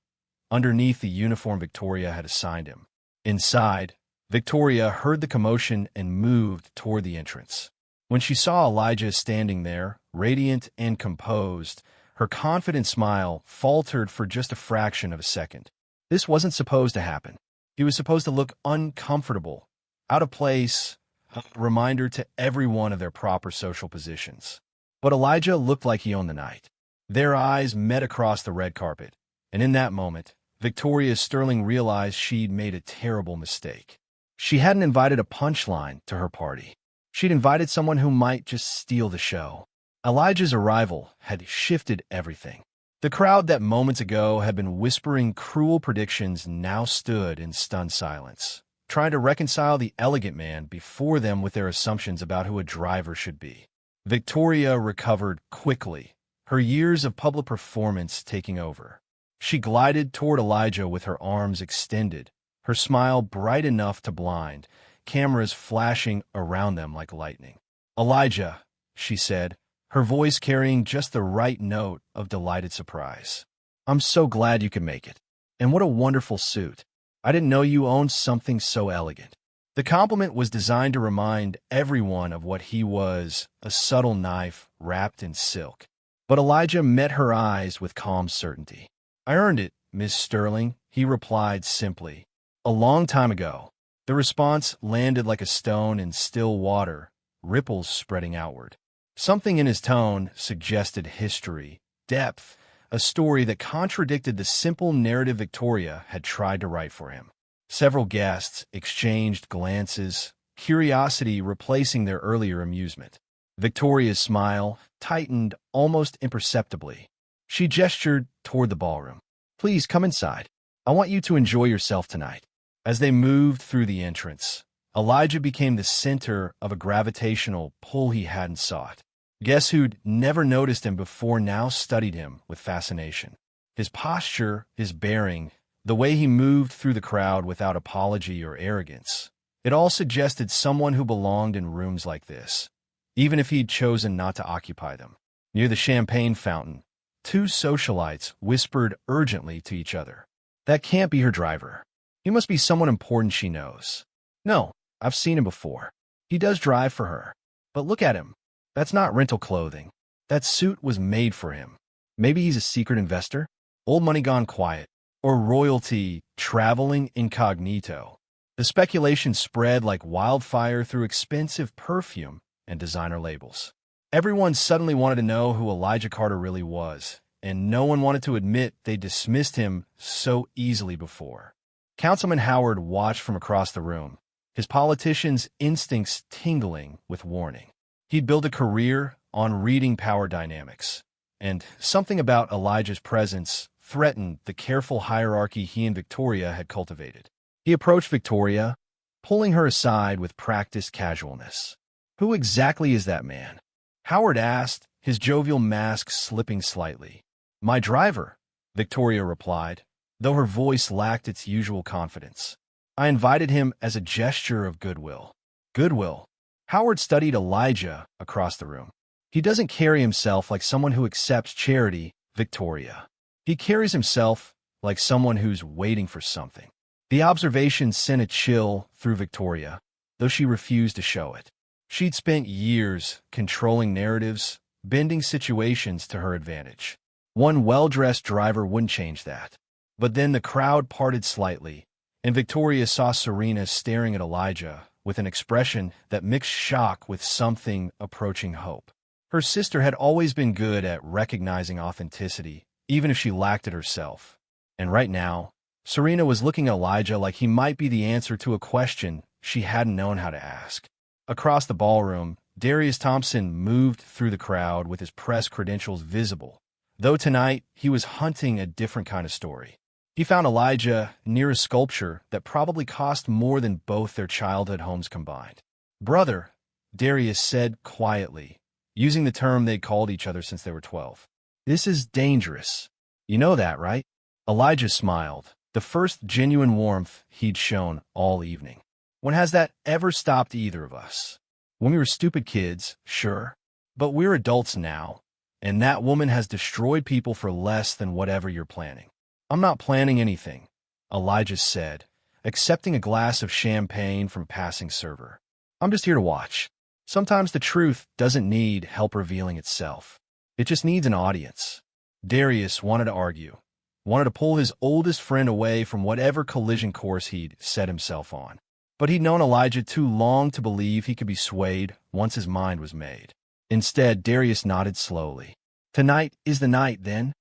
Speaker 1: underneath the uniform Victoria had assigned him. Inside, Victoria heard the commotion and moved toward the entrance. When she saw Elijah standing there, radiant and composed, her confident smile faltered for just a fraction of a second. This wasn't supposed to happen. He was supposed to look uncomfortable, out of place, a reminder to everyone of their proper social positions. But Elijah looked like he owned the night. Their eyes met across the red carpet, and in that moment, Victoria Sterling realized she'd made a terrible mistake. She hadn't invited a punchline to her party. She'd invited someone who might just steal the show. Elijah's arrival had shifted everything. The crowd that moments ago had been whispering cruel predictions now stood in stunned silence, trying to reconcile the elegant man before them with their assumptions about who a driver should be. Victoria recovered quickly, her years of public performance taking over. She glided toward Elijah with her arms extended, her smile bright enough to blind, cameras flashing around them like lightning. "Elijah," she said, her voice carrying just the right note of delighted surprise. "I'm so glad you could make it. And what a wonderful suit. I didn't know you owned something so elegant." The compliment was designed to remind everyone of what he was, a subtle knife wrapped in silk. But Elijah met her eyes with calm certainty. "I earned it, Miss Sterling," he replied simply. "A long time ago." The response landed like a stone in still water, ripples spreading outward. Something in his tone suggested history, depth, a story that contradicted the simple narrative Victoria had tried to write for him. Several guests exchanged glances, curiosity replacing their earlier amusement. Victoria's smile tightened almost imperceptibly. She gestured toward the ballroom. "Please come inside. I want you to enjoy yourself tonight." As they moved through the entrance, Elijah became the center of a gravitational pull he hadn't sought. Guests who'd never noticed him before now studied him with fascination. His posture, his bearing, the way he moved through the crowd without apology or arrogance. It all suggested someone who belonged in rooms like this, even if he'd chosen not to occupy them. Near the champagne fountain, two socialites whispered urgently to each other. That can't be her driver. He must be someone important she knows. No, I've seen him before. He does drive for her. But look at him. That's not rental clothing. That suit was made for him. Maybe he's a secret investor? Old money gone quiet. Or royalty traveling incognito. The speculation spread like wildfire through expensive perfume and designer labels. Everyone suddenly wanted to know who Elijah Carter really was, and no one wanted to admit they dismissed him so easily before. Councilman Howard watched from across the room, his politician's instincts tingling with warning. He'd built a career on reading power dynamics, and something about Elijah's presence threatened the careful hierarchy he and Victoria had cultivated. He approached Victoria, pulling her aside with practiced casualness. Who exactly is that man? Howard asked, his jovial mask slipping slightly. My driver, Victoria replied, though her voice lacked its usual confidence. I invited him as a gesture of goodwill. Goodwill. Howard studied Elijah across the room. He doesn't carry himself like someone who accepts charity, Victoria. He carries himself like someone who's waiting for something. The observation sent a chill through Victoria, though she refused to show it. She'd spent years controlling narratives, bending situations to her advantage. One well-dressed driver wouldn't change that. But then the crowd parted slightly, and Victoria saw Serena staring at Elijah with an expression that mixed shock with something approaching hope. Her sister had always been good at recognizing authenticity, even if she lacked it herself. And right now, Serena was looking at Elijah like he might be the answer to a question she hadn't known how to ask. Across the ballroom, Darius Thompson moved through the crowd with his press credentials visible, though tonight he was hunting a different kind of story. He found Elijah near a sculpture that probably cost more than both their childhood homes combined. Brother, Darius said quietly, using the term they'd called each other since they were 12. This is dangerous. You know that, right? Elijah smiled, the first genuine warmth he'd shown all evening. When has that ever stopped either of us? When we were stupid kids, sure. But we're adults now, and that woman has destroyed people for less than whatever you're planning. I'm not planning anything, Elijah said, accepting a glass of champagne from a passing server. I'm just here to watch. Sometimes the truth doesn't need help revealing itself. It just needs an audience. Darius wanted to argue, wanted to pull his oldest friend away from whatever collision course he'd set himself on. But he'd known Elijah too long to believe he could be swayed once his mind was made. Instead, Darius nodded slowly. Tonight is the night, then?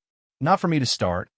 Speaker 1: Not for me to start,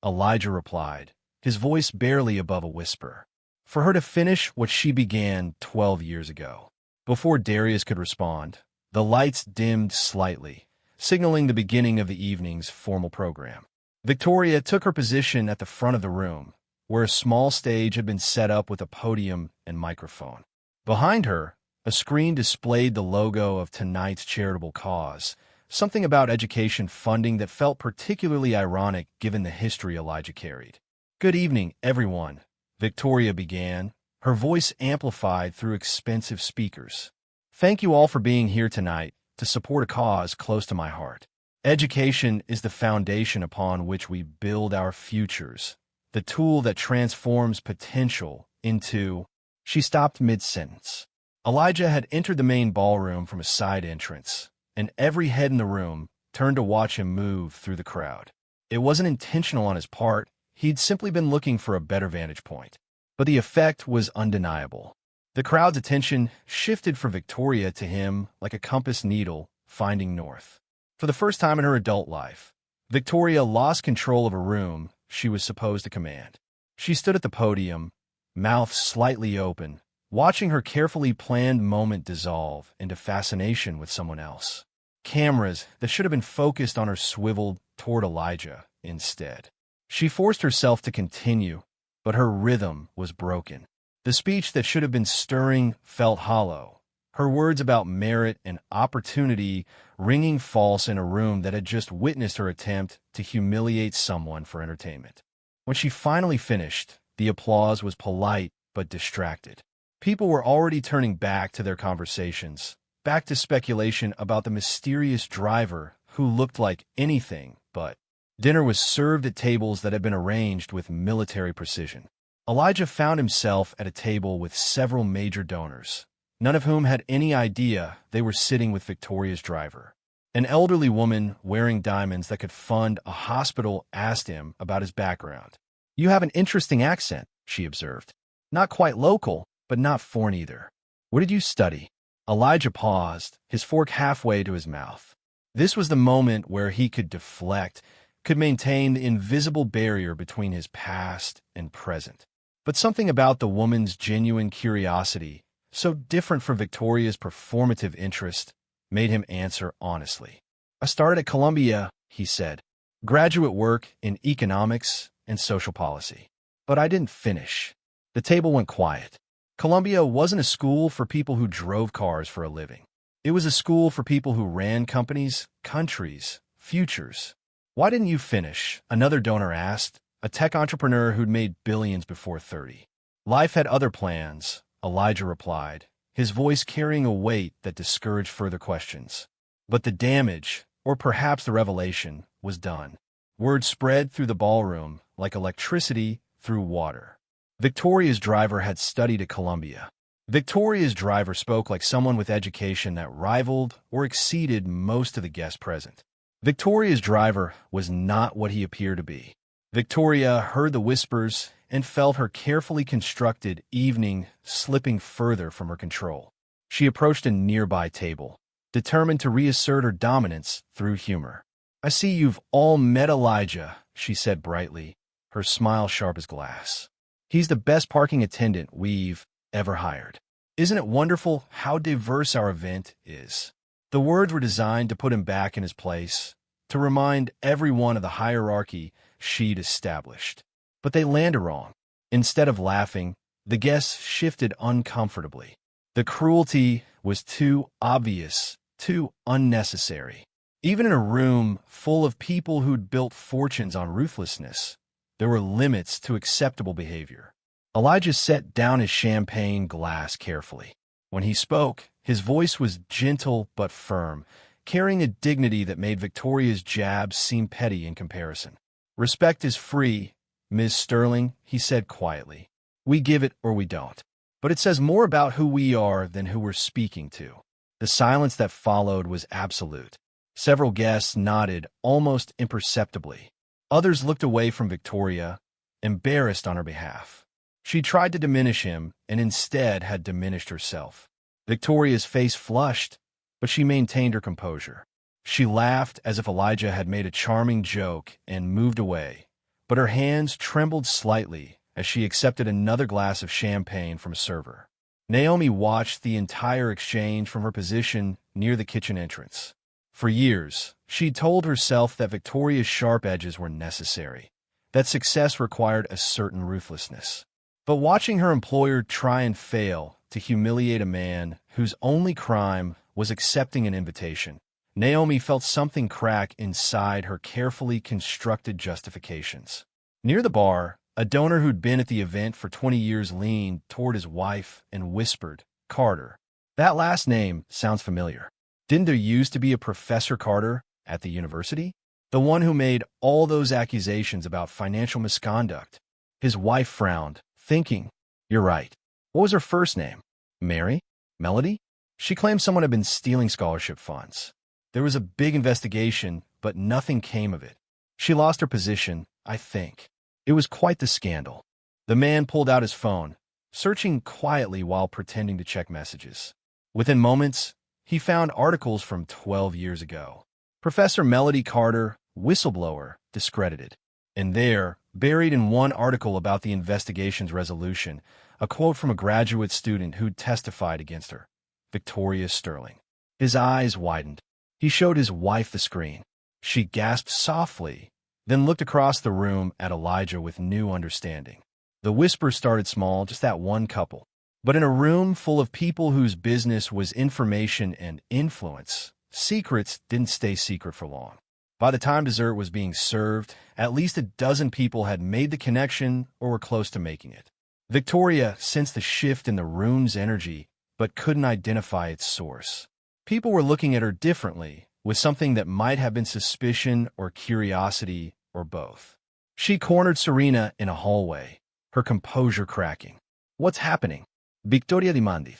Speaker 1: Elijah replied, his voice barely above a whisper. For her to finish what she began 12 years ago. Before Darius could respond, the lights dimmed slightly, signaling the beginning of the evening's formal program. Victoria took her position at the front of the room, where a small stage had been set up with a podium and microphone. Behind her, a screen displayed the logo of tonight's charitable cause, something about education funding that felt particularly ironic given the history Elijah carried. Good evening, everyone, Victoria began, her voice amplified through expensive speakers. Thank you all for being here tonight to support a cause close to my heart. Education is the foundation upon which we build our futures, the tool that transforms potential into... She stopped mid-sentence. Elijah had entered the main ballroom from a side entrance, and every head in the room turned to watch him move through the crowd. It wasn't intentional on his part. He'd simply been looking for a better vantage point. But the effect was undeniable. The crowd's attention shifted from Victoria to him like a compass needle finding north. For the first time in her adult life, Victoria lost control of a room she was supposed to command. She stood at the podium, mouth slightly open, watching her carefully planned moment dissolve into fascination with someone else. Cameras that should have been focused on her swiveled toward Elijah instead. She forced herself to continue, but her rhythm was broken. The speech that should have been stirring felt hollow, her words about merit and opportunity ringing false in a room that had just witnessed her attempt to humiliate someone for entertainment. When she finally finished, the applause was polite but distracted. People were already turning back to their conversations, back to speculation about the mysterious driver who looked like anything but. Dinner was served at tables that had been arranged with military precision. Elijah found himself at a table with several major donors, none of whom had any idea they were sitting with Victoria's driver. An elderly woman wearing diamonds that could fund a hospital asked him about his background. "You have an interesting accent," she observed. "Not quite local, but not foreign either. What did you study?" Elijah paused, his fork halfway to his mouth. This was the moment where he could deflect, could maintain the invisible barrier between his past and present. But something about the woman's genuine curiosity, so different from Victoria's performative interest, made him answer honestly. "I started at Columbia," he said. "Graduate work in economics and social policy. But I didn't finish." The table went quiet. Columbia wasn't a school for people who drove cars for a living. It was a school for people who ran companies, countries, futures. "Why didn't you finish?" another donor asked, a tech entrepreneur who'd made billions before 30. "Life had other plans," Elijah replied, his voice carrying a weight that discouraged further questions. But the damage, or perhaps the revelation, was done. Word spread through the ballroom like electricity through water. Victoria's driver had studied at Columbia. Victoria's driver spoke like someone with education that rivaled or exceeded most of the guests present. Victoria's driver was not what he appeared to be. Victoria heard the whispers and felt her carefully constructed evening slipping further from her control. She approached a nearby table, determined to reassert her dominance through humor. "I see you've all met Elijah," she said brightly, her smile sharp as glass. "He's the best parking attendant we've ever hired. Isn't it wonderful how diverse our event is?" The words were designed to put him back in his place, to remind everyone of the hierarchy she'd established. But they landed wrong. Instead of laughing, the guests shifted uncomfortably. The cruelty was too obvious, too unnecessary. Even in a room full of people who'd built fortunes on ruthlessness, there were limits to acceptable behavior. Elijah set down his champagne glass carefully. When he spoke, his voice was gentle but firm, carrying a dignity that made Victoria's jabs seem petty in comparison. "Respect is free, Ms. Sterling," he said quietly. "We give it or we don't. But it says more about who we are than who we're speaking to." The silence that followed was absolute. Several guests nodded almost imperceptibly. Others looked away from Victoria, embarrassed on her behalf. She tried to diminish him and instead had diminished herself. Victoria's face flushed, but she maintained her composure. She laughed as if Elijah had made a charming joke and moved away, but her hands trembled slightly as she accepted another glass of champagne from a server. Naomi watched the entire exchange from her position near the kitchen entrance. For years, she'd told herself that Victoria's sharp edges were necessary, that success required a certain ruthlessness. But watching her employer try and fail to humiliate a man whose only crime was accepting an invitation, Naomi felt something crack inside her carefully constructed justifications. Near the bar, a donor who'd been at the event for 20 years leaned toward his wife and whispered, "Carter. That last name sounds familiar. Didn't there used to be a Professor Carter at the university? The one who made all those accusations about financial misconduct." His wife frowned, thinking, "You're right. What was her first name? Mary? Melody?" She claimed someone had been stealing scholarship funds. There was a big investigation, but nothing came of it. She lost her position, I think. It was quite the scandal. The man pulled out his phone, searching quietly while pretending to check messages. Within moments, he found articles from 12 years ago. Professor Melody Carter, whistleblower, discredited. And there, buried in one article about the investigation's resolution, a quote from a graduate student who'd testified against her, Victoria Sterling. His eyes widened. He showed his wife the screen. She gasped softly, then looked across the room at Elijah with new understanding. The whisper started small, just that one couple. But in a room full of people whose business was information and influence, secrets didn't stay secret for long. By the time dessert was being served, at least a dozen people had made the connection or were close to making it. Victoria sensed the shift in the room's energy, but couldn't identify its source. People were looking at her differently, with something that might have been suspicion or curiosity or both. She cornered Serena in a hallway, her composure cracking. "What's happening?" Victoria demanded.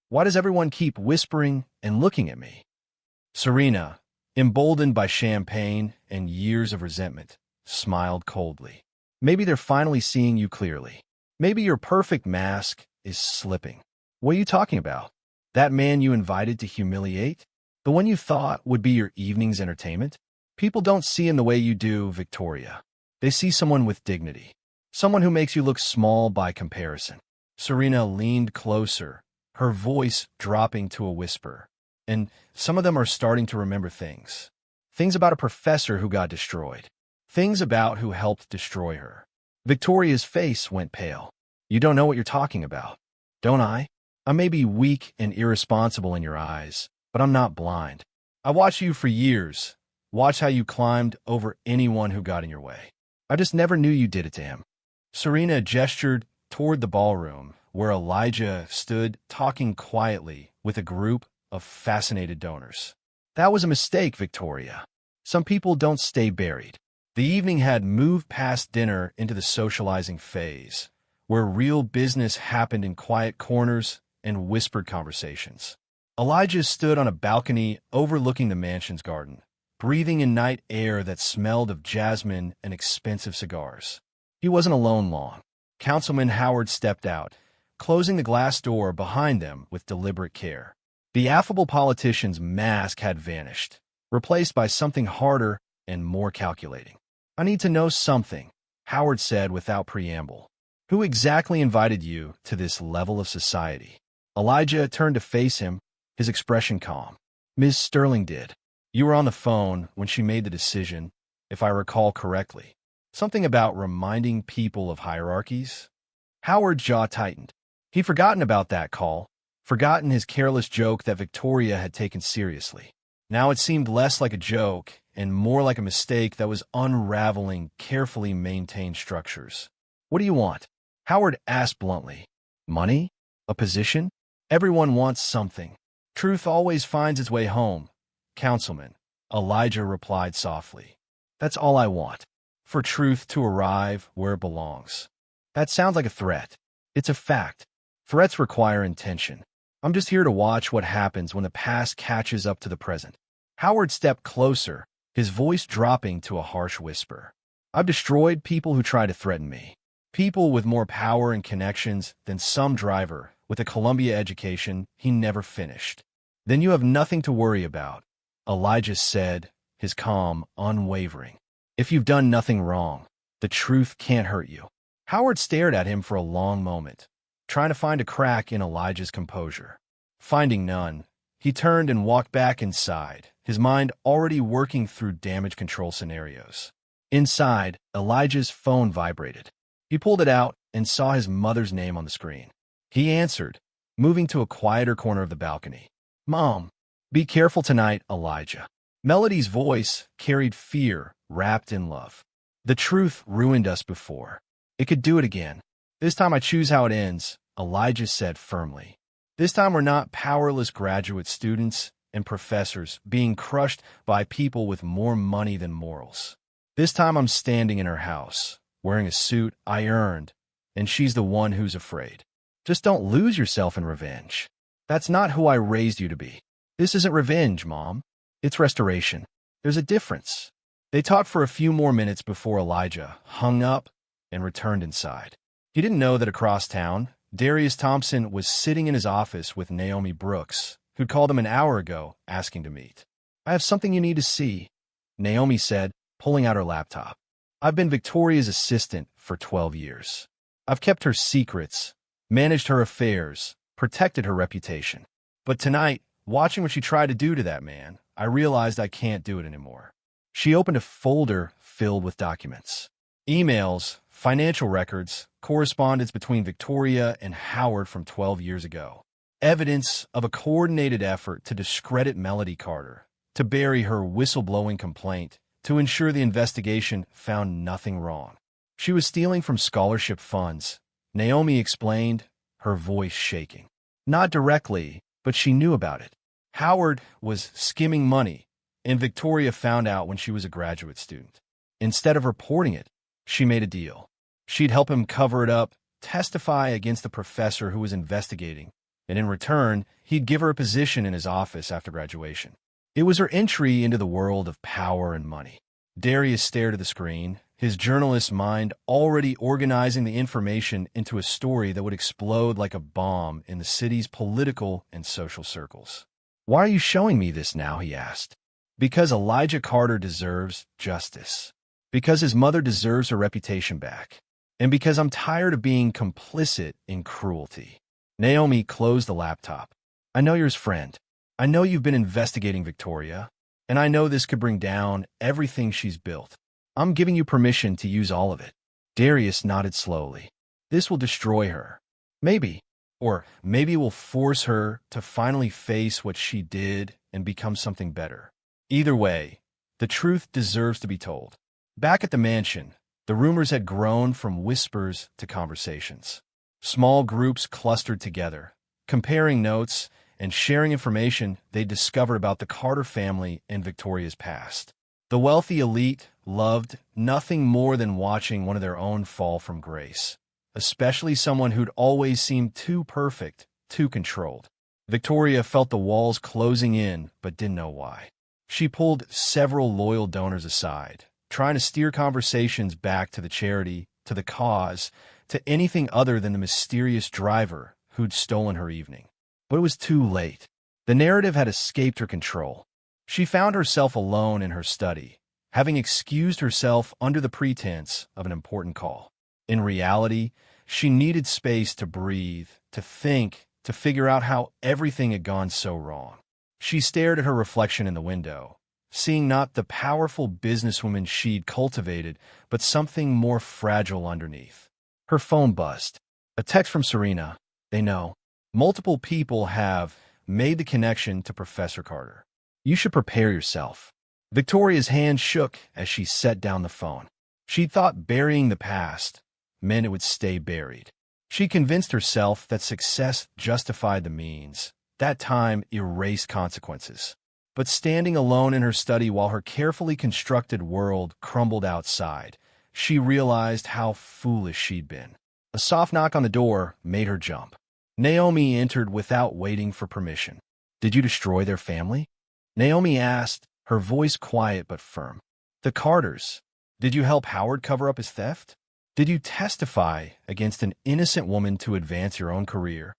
Speaker 1: "Why does everyone keep whispering and looking at me?" Serena, emboldened by champagne and years of resentment, smiled coldly. "Maybe they're finally seeing you clearly. Maybe your perfect mask is slipping." "What are you talking about? That man you invited to humiliate? The one you thought would be your evening's entertainment? People don't see in the way you do, Victoria. They see someone with dignity. Someone who makes you look small by comparison." Serena leaned closer, her voice dropping to a whisper. "And some of them are starting to remember things. Things about a professor who got destroyed. Things about who helped destroy her." Victoria's face went pale. "You don't know what you're talking about, don't I? I may be weak and irresponsible in your eyes, but I'm not blind. I watched you for years, watched how you climbed over anyone who got in your way. I just never knew you did it to him." Serena gestured toward the ballroom, where Elijah stood talking quietly with a group of fascinated donors. "That was a mistake, Victoria. Some people don't stay buried." The evening had moved past dinner into the socializing phase, where real business happened in quiet corners and whispered conversations. Elijah stood on a balcony overlooking the mansion's garden, breathing in night air that smelled of jasmine and expensive cigars. He wasn't alone long. Councilman Howard stepped out, closing the glass door behind them with deliberate care. The affable politician's mask had vanished, replaced by something harder and more calculating. "I need to know something," Howard said without preamble. "Who exactly invited you to this level of society?" Elijah turned to face him, his expression calm. "Ms. Sterling did. You were on the phone when she made the decision, if I recall correctly. Something about reminding people of hierarchies?" Howard's jaw tightened. He'd forgotten about that call, forgotten his careless joke that Victoria had taken seriously. Now it seemed less like a joke and more like a mistake that was unraveling carefully maintained structures. "What do you want?" Howard asked bluntly. "Money? A position? Everyone wants something. Truth always finds its way home, Councilman," Elijah replied softly. "That's all I want. For truth to arrive where it belongs." "That sounds like a threat." "It's a fact. Threats require intention. I'm just here to watch what happens when the past catches up to the present." Howard stepped closer, his voice dropping to a harsh whisper. "I've destroyed people who try to threaten me. People with more power and connections than some driver with a Columbia education he never finished." "Then you have nothing to worry about," Elijah said, his calm unwavering. "If you've done nothing wrong, the truth can't hurt you." Howard stared at him for a long moment, trying to find a crack in Elijah's composure. Finding none, he turned and walked back inside, his mind already working through damage control scenarios. Inside, Elijah's phone vibrated. He pulled it out and saw his mother's name on the screen. He answered, moving to a quieter corner of the balcony. "Mom, be careful tonight, Elijah." Melody's voice carried fear wrapped in love. "The truth ruined us before. It could do it again. This time I choose how it ends," Elijah said firmly. "This time we're not powerless graduate students and professors being crushed by people with more money than morals. This time I'm standing in her house, wearing a suit I earned, and she's the one who's afraid. Just don't lose yourself in revenge. That's not who I raised you to be. This isn't revenge, Mom. It's restoration. There's a difference." They talked for a few more minutes before Elijah hung up and returned inside. He didn't know that across town, Darius Thompson was sitting in his office with Naomi Brooks, who'd called him an hour ago asking to meet. "I have something you need to see," Naomi said, pulling out her laptop. "I've been Victoria's assistant for 12 years. I've kept her secrets, managed her affairs, protected her reputation. But tonight, watching what she tried to do to that man, I realized I can't do it anymore." She opened a folder filled with documents. Emails, financial records, correspondence between Victoria and Howard from 12 years ago. Evidence of a coordinated effort to discredit Melody Carter, to bury her whistleblowing complaint, to ensure the investigation found nothing wrong. She was stealing from scholarship funds, Naomi explained, her voice shaking. Not directly, but she knew about it. Howard was skimming money, and Victoria found out when she was a graduate student. Instead of reporting it, she made a deal. She'd help him cover it up, testify against the professor who was investigating, and in return, he'd give her a position in his office after graduation. It was her entry into the world of power and money. Darius stared at the screen, his journalist's mind already organizing the information into a story that would explode like a bomb in the city's political and social circles. "Why are you showing me this now?" he asked. "Because Elijah Carter deserves justice. Because his mother deserves her reputation back. And because I'm tired of being complicit in cruelty." Naomi closed the laptop. "I know you're his friend. I know you've been investigating Victoria, and I know this could bring down everything she's built. I'm giving you permission to use all of it." Darius nodded slowly. "This will destroy her. Maybe. Or maybe it will force her to finally face what she did and become something better. Either way, the truth deserves to be told." Back at the mansion, the rumors had grown from whispers to conversations. Small groups clustered together, comparing notes and sharing information they discovered about the Carter family and Victoria's past. The wealthy elite loved nothing more than watching one of their own fall from grace, especially someone who'd always seemed too perfect, too controlled. Victoria felt the walls closing in, but didn't know why. She pulled several loyal donors aside, trying to steer conversations back to the charity, to the cause, to anything other than the mysterious driver who'd stolen her evening. But it was too late. The narrative had escaped her control. She found herself alone in her study, having excused herself under the pretense of an important call. In reality, she needed space to breathe, to think, to figure out how everything had gone so wrong. She stared at her reflection in the window, seeing not the powerful businesswoman she'd cultivated, but something more fragile underneath. Her phone buzzed. A text from Serena. "They know. Multiple people have made the connection to Professor Carter. You should prepare yourself." Victoria's hand shook as she set down the phone. She'd thought burying the past meant it would stay buried. She convinced herself that success justified the means, that time erased consequences. But standing alone in her study while her carefully constructed world crumbled outside, she realized how foolish she'd been. A soft knock on the door made her jump. Naomi entered without waiting for permission. "Did you destroy their family?" Naomi asked, her voice quiet but firm. "The Carters. Did you help Howard cover up his theft? Did you testify against an innocent woman to advance your own career?"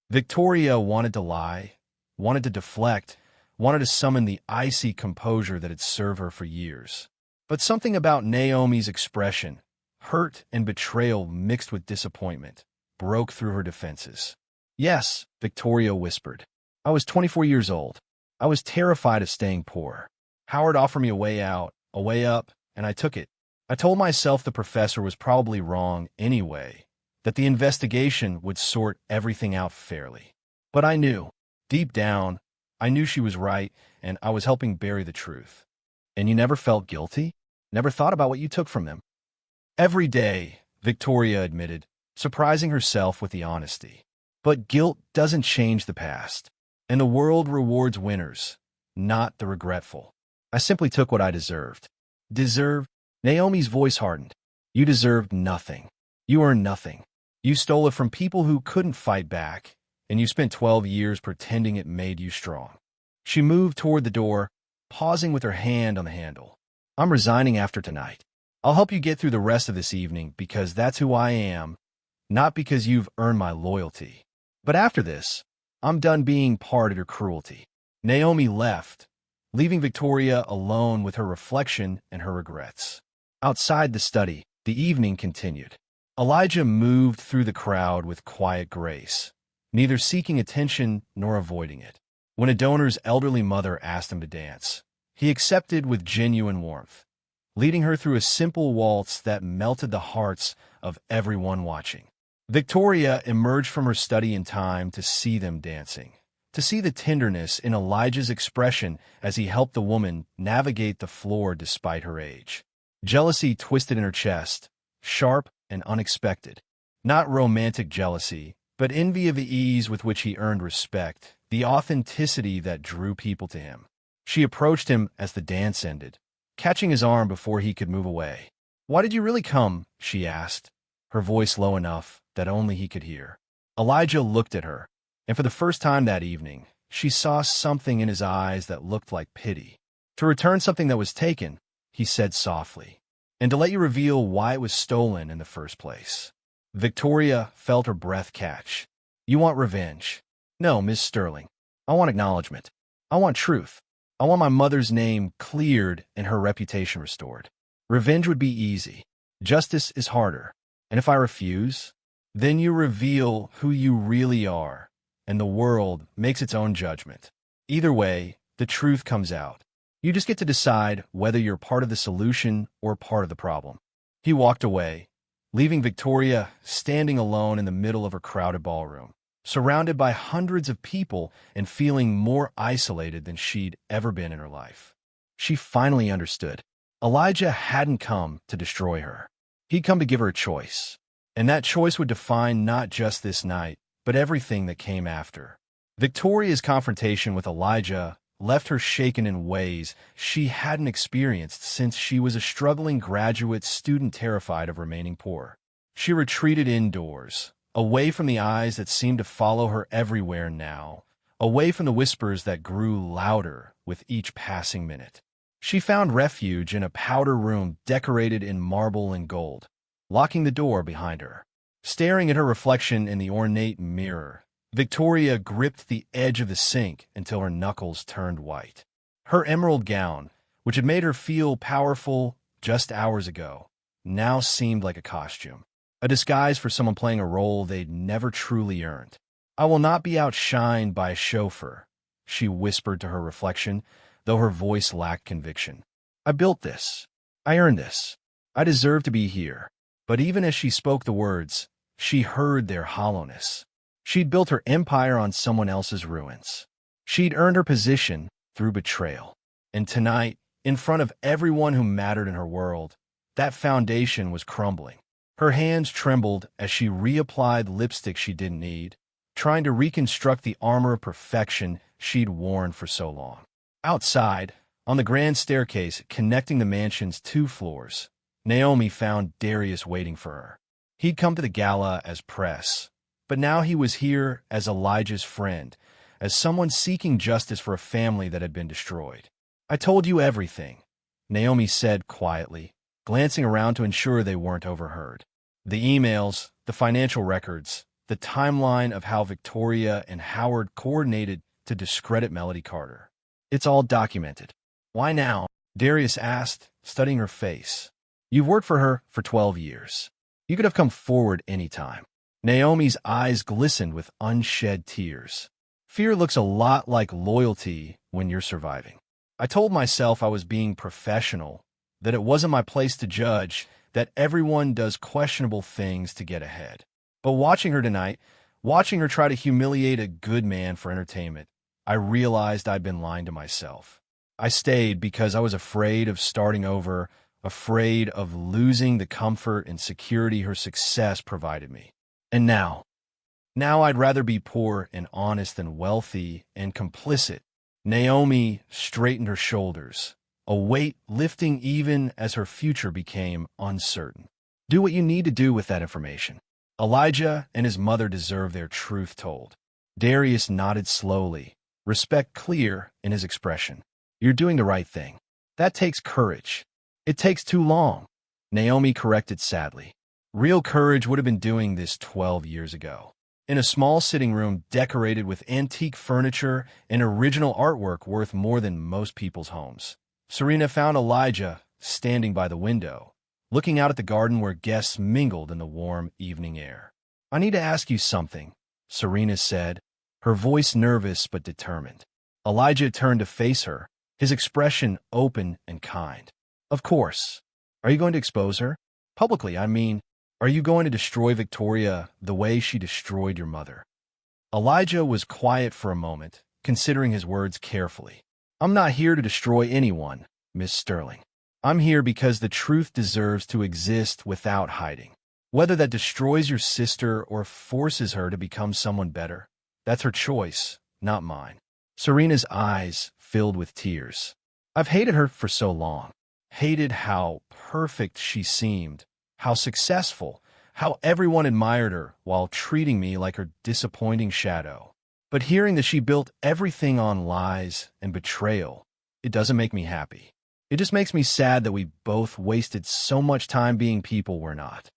Speaker 1: Victoria wanted to lie, wanted to deflect, wanted to summon the icy composure that had served her for years. But something about Naomi's expression, hurt and betrayal mixed with disappointment, broke through her defenses. "Yes," Victoria whispered. "I was 24 years old. I was terrified of staying poor. Howard offered me a way out, a way up, and I took it. I told myself the professor was probably wrong anyway, that the investigation would sort everything out fairly. But I knew, deep down, I knew she was right, and I was helping bury the truth." "And you never felt guilty? Never thought about what you took from them?" "Every day," Victoria admitted, surprising herself with the honesty. "But guilt doesn't change the past, and the world rewards winners, not the regretful. I simply took what I deserved." "Deserved?" Naomi's voice hardened. "You deserved nothing. You earned nothing. You stole it from people who couldn't fight back, and you spent 12 years pretending it made you strong." She moved toward the door, pausing with her hand on the handle. "I'm resigning after tonight. I'll help you get through the rest of this evening because that's who I am, not because you've earned my loyalty. But after this, I'm done being part of your cruelty." Naomi left, leaving Victoria alone with her reflection and her regrets. Outside the study, the evening continued. Elijah moved through the crowd with quiet grace, neither seeking attention nor avoiding it. When a donor's elderly mother asked him to dance, he accepted with genuine warmth, leading her through a simple waltz that melted the hearts of everyone watching. Victoria emerged from her study in time to see them dancing, to see the tenderness in Elijah's expression as he helped the woman navigate the floor despite her age. Jealousy twisted in her chest, sharp and unexpected. Not romantic jealousy, but envy of the ease with which he earned respect, the authenticity that drew people to him. She approached him as the dance ended, catching his arm before he could move away. "Why did you really come?" she asked, her voice low enough that only he could hear. Elijah looked at her, and for the first time that evening, she saw something in his eyes that looked like pity. "To return something that was taken," he said softly, "and to let you reveal why it was stolen in the first place." Victoria felt her breath catch. "You want revenge?" "No, Miss Sterling. I want acknowledgement. I want truth. I want my mother's name cleared and her reputation restored. Revenge would be easy. Justice is harder. And if I refuse, then you reveal who you really are, and the world makes its own judgment. Either way, the truth comes out. You just get to decide whether you're part of the solution or part of the problem." He walked away, leaving Victoria standing alone in the middle of her crowded ballroom, surrounded by hundreds of people and feeling more isolated than she'd ever been in her life. She finally understood. Elijah hadn't come to destroy her. He'd come to give her a choice. And that choice would define not just this night, but everything that came after. Victoria's confrontation with Elijah left her shaken in ways she hadn't experienced since she was a struggling graduate student terrified of remaining poor. She retreated indoors, away from the eyes that seemed to follow her everywhere now, away from the whispers that grew louder with each passing minute. She found refuge in a powder room decorated in marble and gold, locking the door behind her. Staring at her reflection in the ornate mirror, Victoria gripped the edge of the sink until her knuckles turned white. Her emerald gown, which had made her feel powerful just hours ago, now seemed like a costume, a disguise for someone playing a role they'd never truly earned. "I will not be outshined by a chauffeur," she whispered to her reflection, though her voice lacked conviction. "I built this. I earned this. I deserve to be here." But even as she spoke the words, she heard their hollowness. She'd built her empire on someone else's ruins. She'd earned her position through betrayal. And tonight, in front of everyone who mattered in her world, that foundation was crumbling. Her hands trembled as she reapplied lipstick she didn't need, trying to reconstruct the armor of perfection she'd worn for so long. Outside, on the grand staircase connecting the mansion's 2 floors, Naomi found Darius waiting for her. He'd come to the gala as press, but now he was here as Elijah's friend, as someone seeking justice for a family that had been destroyed. "I told you everything," Naomi said quietly, glancing around to ensure they weren't overheard. The emails, the financial records, the timeline of how Victoria and Howard coordinated to discredit Melody Carter. "It's all documented." "Why now?" Darius asked, studying her face. "You've worked for her for 12 years. You could have come forward any time." Naomi's eyes glistened with unshed tears. "Fear looks a lot like loyalty when you're surviving. I told myself I was being professional, that it wasn't my place to judge, that everyone does questionable things to get ahead. But watching her tonight, watching her try to humiliate a good man for entertainment, I realized I'd been lying to myself. I stayed because I was afraid of starting over, afraid of losing the comfort and security her success provided me. And now I'd rather be poor and honest than wealthy and complicit." Naomi straightened her shoulders, a weight lifting even as her future became uncertain. "Do what you need to do with that information. Elijah and his mother deserve their truth told." Darius nodded slowly, respect clear in his expression. "You're doing the right thing. That takes courage. It takes too long," Naomi corrected sadly. Real courage would have been doing this 12 years ago. In a small sitting room decorated with antique furniture and original artwork worth more than most people's homes, Serena found Elijah standing by the window, looking out at the garden where guests mingled in the warm evening air. "I need to ask you something," Serena said, her voice nervous but determined. Elijah turned to face her, his expression open and kind. "Of course. Are you going to expose her? Publicly, I mean. Are you going to destroy Victoria the way she destroyed your mother?" Elijah was quiet for a moment, considering his words carefully. "I'm not here to destroy anyone, Miss Sterling. I'm here because the truth deserves to exist without hiding. Whether that destroys your sister or forces her to become someone better, that's her choice, not mine. Serena's eyes filled with tears. I've hated her for so long. Hated how perfect she seemed, how successful, how everyone admired her while treating me like her disappointing shadow. But hearing that she built everything on lies and betrayal, it doesn't make me happy. It just makes me sad that we both wasted so much time being people we're not.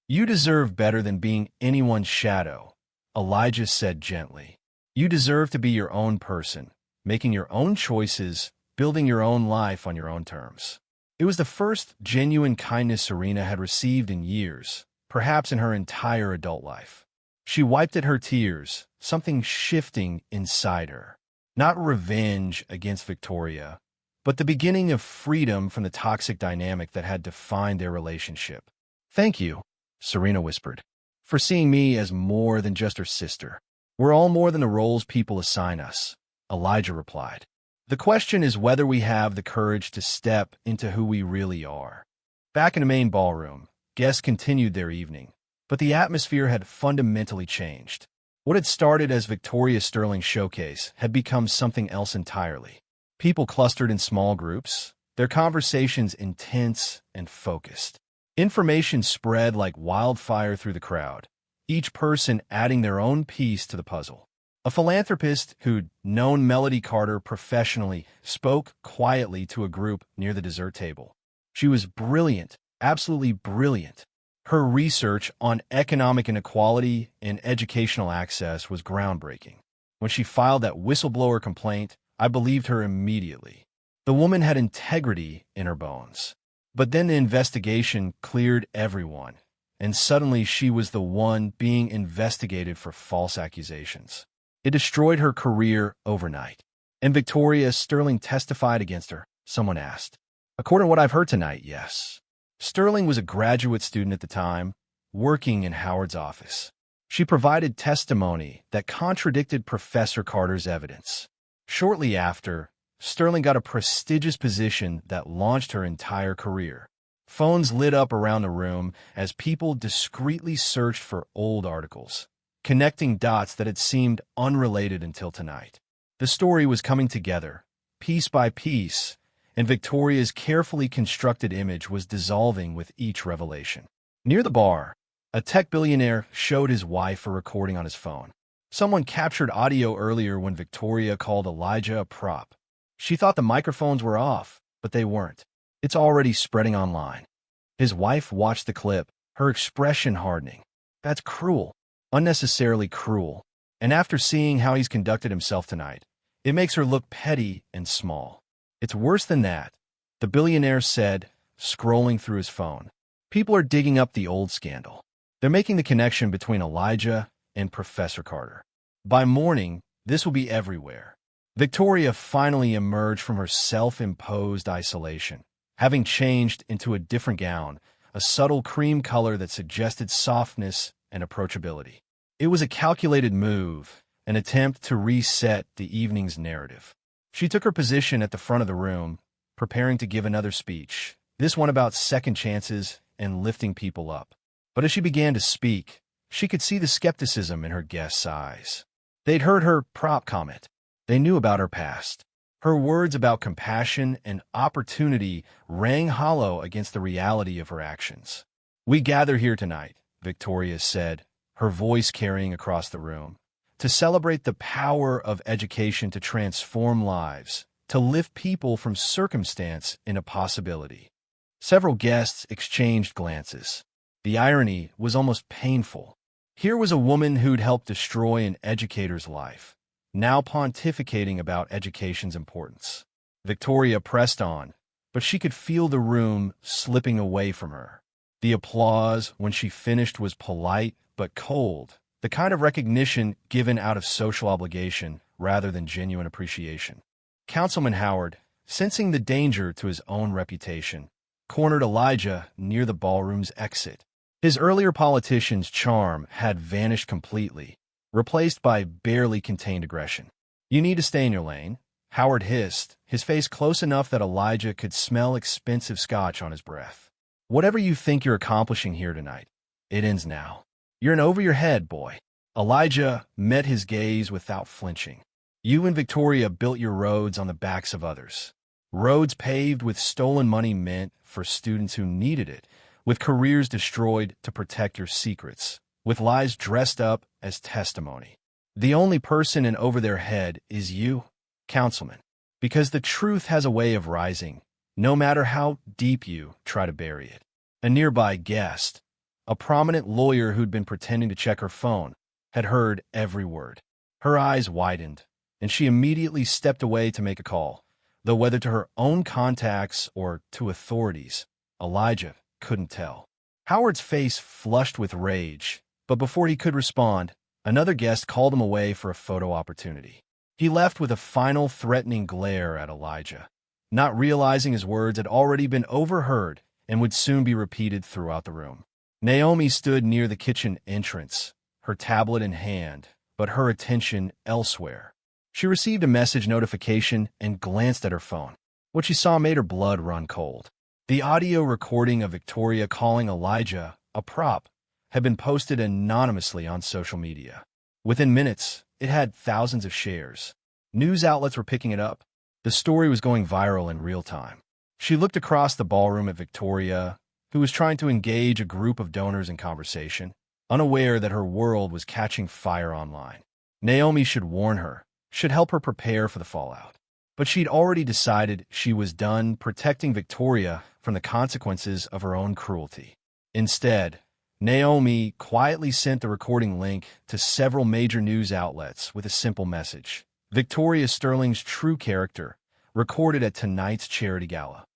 Speaker 1: You deserve better than being anyone's shadow, Elijah said gently. You deserve to be your own person, making your own choices, building your own life on your own terms. It was the first genuine kindness Serena had received in years, perhaps in her entire adult life. She wiped at her tears, something shifting inside her. Not revenge against Victoria, but the beginning of freedom from the toxic dynamic that had defined their relationship. Thank you, Serena whispered, for seeing me as more than just her sister. We're all more than the roles people assign us, Elijah replied. The question is whether we have the courage to step into who we really are. Back in the main ballroom, guests continued their evening, but the atmosphere had fundamentally changed. What had started as Victoria Sterling's showcase had become something else entirely. People clustered in small groups, their conversations intense and focused. Information spread like wildfire through the crowd, each person adding their own piece to the puzzle. A philanthropist who'd known Melody Carter professionally spoke quietly to a group near the dessert table. She was brilliant, absolutely brilliant. Her research on economic inequality and educational access was groundbreaking. When she filed that whistleblower complaint, I believed her immediately. The woman had integrity in her bones. But then the investigation cleared everyone, and suddenly she was the one being investigated for false accusations. It destroyed her career overnight. And Victoria Sterling testified against her, someone asked. According to what I've heard tonight, yes. Sterling was a graduate student at the time, working in Howard's office. She provided testimony that contradicted Professor Carter's evidence. Shortly after, Sterling got a prestigious position that launched her entire career. Phones lit up around the room as people discreetly searched for old articles, connecting dots that had seemed unrelated until tonight. The story was coming together, piece by piece, and Victoria's carefully constructed image was dissolving with each revelation. Near the bar, a tech billionaire showed his wife a recording on his phone. Someone captured audio earlier when Victoria called Elijah a prop. She thought the microphones were off, but they weren't. It's already spreading online. His wife watched the clip, her expression hardening. That's cruel, unnecessarily cruel. And after seeing how he's conducted himself tonight, it makes her look petty and small. It's worse than that, the billionaire said, scrolling through his phone. People are digging up the old scandal. They're making the connection between Elijah and Professor Carter. By morning, this will be everywhere. Victoria finally emerged from her self-imposed isolation, having changed into a different gown, a subtle cream color that suggested softness and approachability. It was a calculated move, an attempt to reset the evening's narrative. She took her position at the front of the room, preparing to give another speech, this one about second chances and lifting people up. But as she began to speak, she could see the skepticism in her guests' eyes. They'd heard her prop comment. They knew about her past. Her words about compassion and opportunity rang hollow against the reality of her actions. We gather here tonight, Victoria said, her voice carrying across the room, to celebrate the power of education to transform lives, to lift people from circumstance into possibility. Several guests exchanged glances. The irony was almost painful. Here was a woman who'd helped destroy an educator's life, now pontificating about education's importance. Victoria pressed on, but she could feel the room slipping away from her. The applause when she finished was polite but cold, the kind of recognition given out of social obligation rather than genuine appreciation. Councilman Howard, sensing the danger to his own reputation, cornered Elijah near the ballroom's exit. His earlier politician's charm had vanished completely, replaced by barely contained aggression. You need to stay in your lane, Howard hissed, his face close enough that Elijah could smell expensive scotch on his breath. Whatever you think you're accomplishing here tonight, It ends now. You're in over your head, boy. Elijah met his gaze without flinching. You and Victoria built your roads on the backs of others. Roads paved with stolen money meant for students who needed it, with careers destroyed to protect your secrets, with lies dressed up as testimony. The only person in over their head is you, councilman, because the truth has a way of rising, no matter how deep you try to bury it. A nearby guest, a prominent lawyer who'd been pretending to check her phone, had heard every word. Her eyes widened, and she immediately stepped away to make a call, though whether to her own contacts or to authorities, Elijah couldn't tell. Howard's face flushed with rage, but before he could respond, another guest called him away for a photo opportunity. He left with a final threatening glare at Elijah, not realizing his words had already been overheard and would soon be repeated throughout the room. Naomi stood near the kitchen entrance, her tablet in hand, but her attention elsewhere. She received a message notification and glanced at her phone. What she saw made her blood run cold. The audio recording of Victoria calling Elijah a prop had been posted anonymously on social media. Within minutes, it had thousands of shares. News outlets were picking it up. The story was going viral in real time. She looked across the ballroom at Victoria, who was trying to engage a group of donors in conversation, unaware that her world was catching fire online. Naomi should warn her, should help her prepare for the fallout. But she'd already decided she was done protecting Victoria from the consequences of her own cruelty. Instead, Naomi quietly sent the recording link to several major news outlets with a simple message. Victoria Sterling's true character, recorded at tonight's charity gala.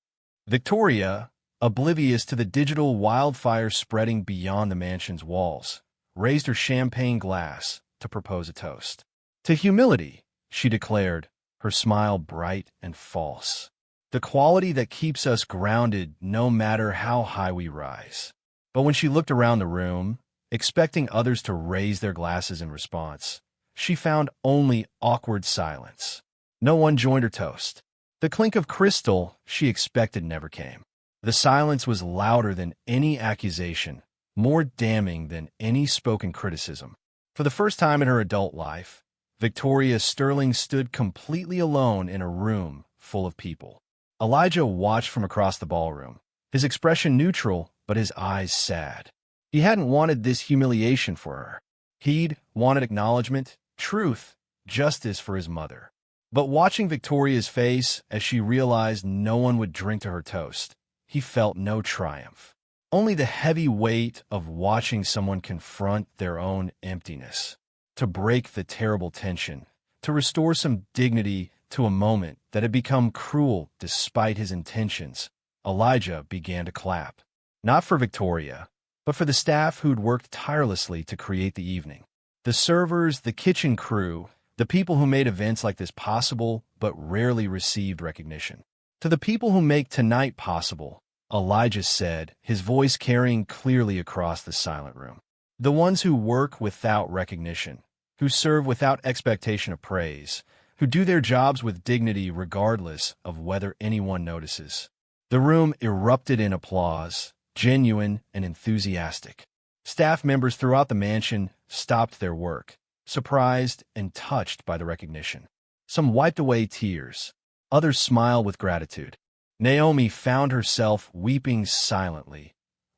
Speaker 1: Victoria, oblivious to the digital wildfire spreading beyond the mansion's walls, raised her champagne glass to propose a toast. To humility, she declared, her smile bright and false. The quality that keeps us grounded no matter how high we rise. But when she looked around the room, expecting others to raise their glasses in response, she found only awkward silence. No one joined her toast. The clink of crystal she expected never came. The silence was louder than any accusation, more damning than any spoken criticism. For the first time in her adult life, Victoria Sterling stood completely alone in a room full of people. Elijah watched from across the ballroom, his expression neutral but his eyes sad. He hadn't wanted this humiliation for her. He'd wanted acknowledgement, truth, justice for his mother. But watching Victoria's face as she realized no one would drink to her toast, he felt no triumph. Only the heavy weight of watching someone confront their own emptiness. To break the terrible tension, to restore some dignity to a moment that had become cruel despite his intentions, Elijah began to clap. Not for Victoria, but for the staff who'd worked tirelessly to create the evening. The servers, the kitchen crew, the people who made events like this possible but rarely received recognition. To the people who make tonight possible, Elijah said, his voice carrying clearly across the silent room. The ones who work without recognition, who serve without expectation of praise, who do their jobs with dignity regardless of whether anyone notices. The room erupted in applause, genuine and enthusiastic. Staff members throughout the mansion stopped their work, surprised and touched by the recognition. Some wiped away tears. Others smiled with gratitude. Naomi found herself weeping silently,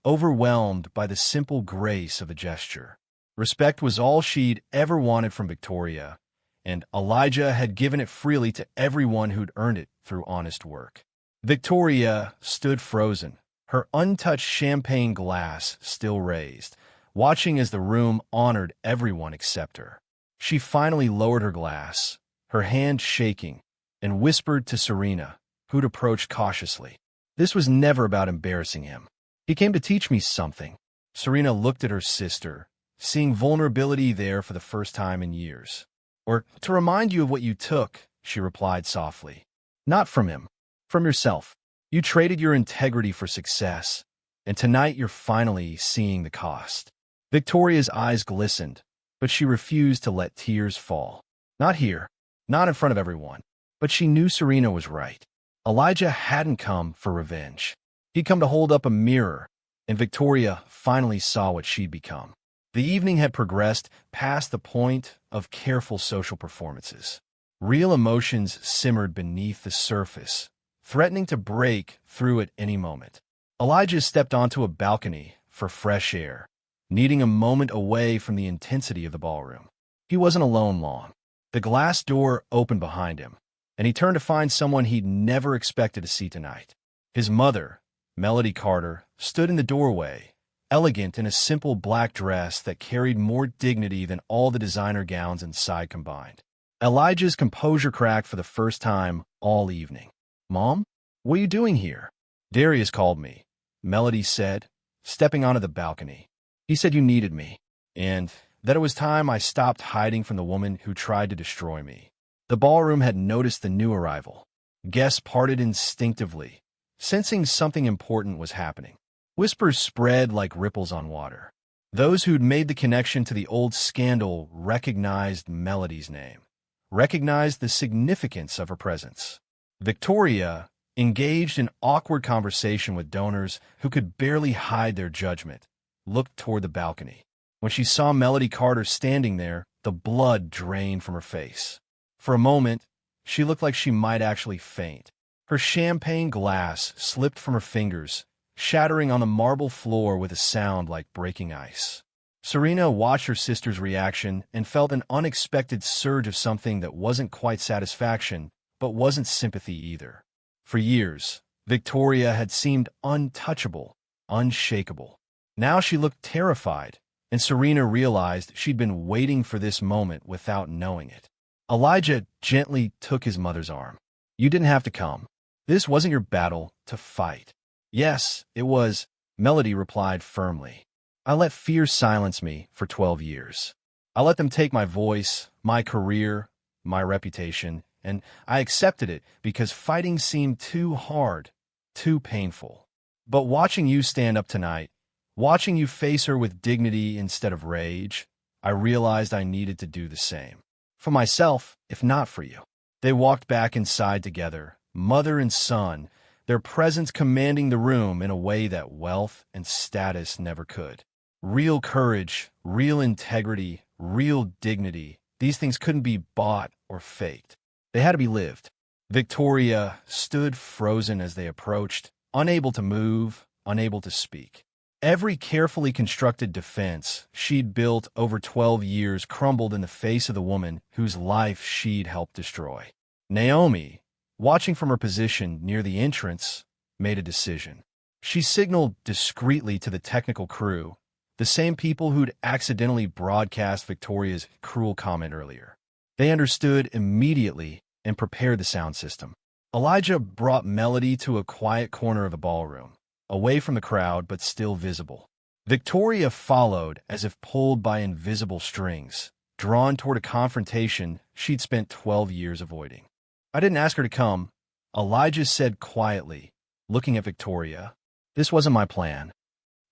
Speaker 1: overwhelmed by the simple grace of the gesture. Respect was all she'd ever wanted from Victoria, and Elijah had given it freely to everyone who'd earned it through honest work. Victoria stood frozen, her untouched champagne glass still raised, watching as the room honored everyone except her. She finally lowered her glass, her hand shaking, and whispered to Serena, who'd approached cautiously. This was never about embarrassing him. He came to teach me something. Serena looked at her sister, seeing vulnerability there for the first time in years. Or to remind you of what you took, she replied softly. Not from him, from yourself. You traded your integrity for success, and tonight you're finally seeing the cost. Victoria's eyes glistened, but she refused to let tears fall. Not here, not in front of everyone. But she knew Serena was right. Elijah hadn't come for revenge. He'd come to hold up a mirror, and Victoria finally saw what she'd become. The evening had progressed past the point of careful social performances. Real emotions simmered beneath the surface, threatening to break through at any moment. Elijah stepped onto a balcony for fresh air, needing a moment away from the intensity of the ballroom. He wasn't alone long. The glass door opened behind him, and he turned to find someone he'd never expected to see tonight. His mother, Melody Carter, stood in the doorway, elegant in a simple black dress that carried more dignity than all the designer gowns inside combined. Elijah's composure cracked for the first time all evening. "Mom, what are you doing here?" "Darius called me," Melody said, stepping onto the balcony. "He said you needed me, and that it was time I stopped hiding from the woman who tried to destroy me." The ballroom had noticed the new arrival. Guests parted instinctively, sensing something important was happening. Whispers spread like ripples on water. Those who'd made the connection to the old scandal recognized Melody's name, recognized the significance of her presence. Victoria engaged in awkward conversation with donors who could barely hide their judgment, looked toward the balcony. When she saw Melody Carter standing there, the blood drained from her face. For a moment, she looked like she might actually faint. Her champagne glass slipped from her fingers, shattering on the marble floor with a sound like breaking ice. Serena watched her sister's reaction and felt an unexpected surge of something that wasn't quite satisfaction, but wasn't sympathy either. For years, Victoria had seemed untouchable, unshakable. Now she looked terrified, and Serena realized she'd been waiting for this moment without knowing it. Elijah gently took his mother's arm. "You didn't have to come. This wasn't your battle to fight." "Yes, it was," Melody replied firmly. "I let fear silence me for 12 years. I let them take my voice, my career, my reputation, and I accepted it because fighting seemed too hard, too painful. But watching you stand up tonight, watching you face her with dignity instead of rage, I realized I needed to do the same. For myself, if not for you." They walked back inside together, mother and son, their presence commanding the room in a way that wealth and status never could. Real courage, real integrity, real dignity, these things couldn't be bought or faked. They had to be lived. Victoria stood frozen as they approached, unable to move, unable to speak. Every carefully constructed defense she'd built over 12 years crumbled in the face of the woman whose life she'd helped destroy. Naomi, watching from her position near the entrance, made a decision. She signaled discreetly to the technical crew, the same people who'd accidentally broadcast Victoria's cruel comment earlier. They understood immediately and prepared the sound system. Elijah brought Melody to a quiet corner of the ballroom, away from the crowd but still visible. Victoria followed as if pulled by invisible strings, drawn toward a confrontation she'd spent 12 years avoiding. "I didn't ask her to come," Elijah said quietly, looking at Victoria. "This wasn't my plan."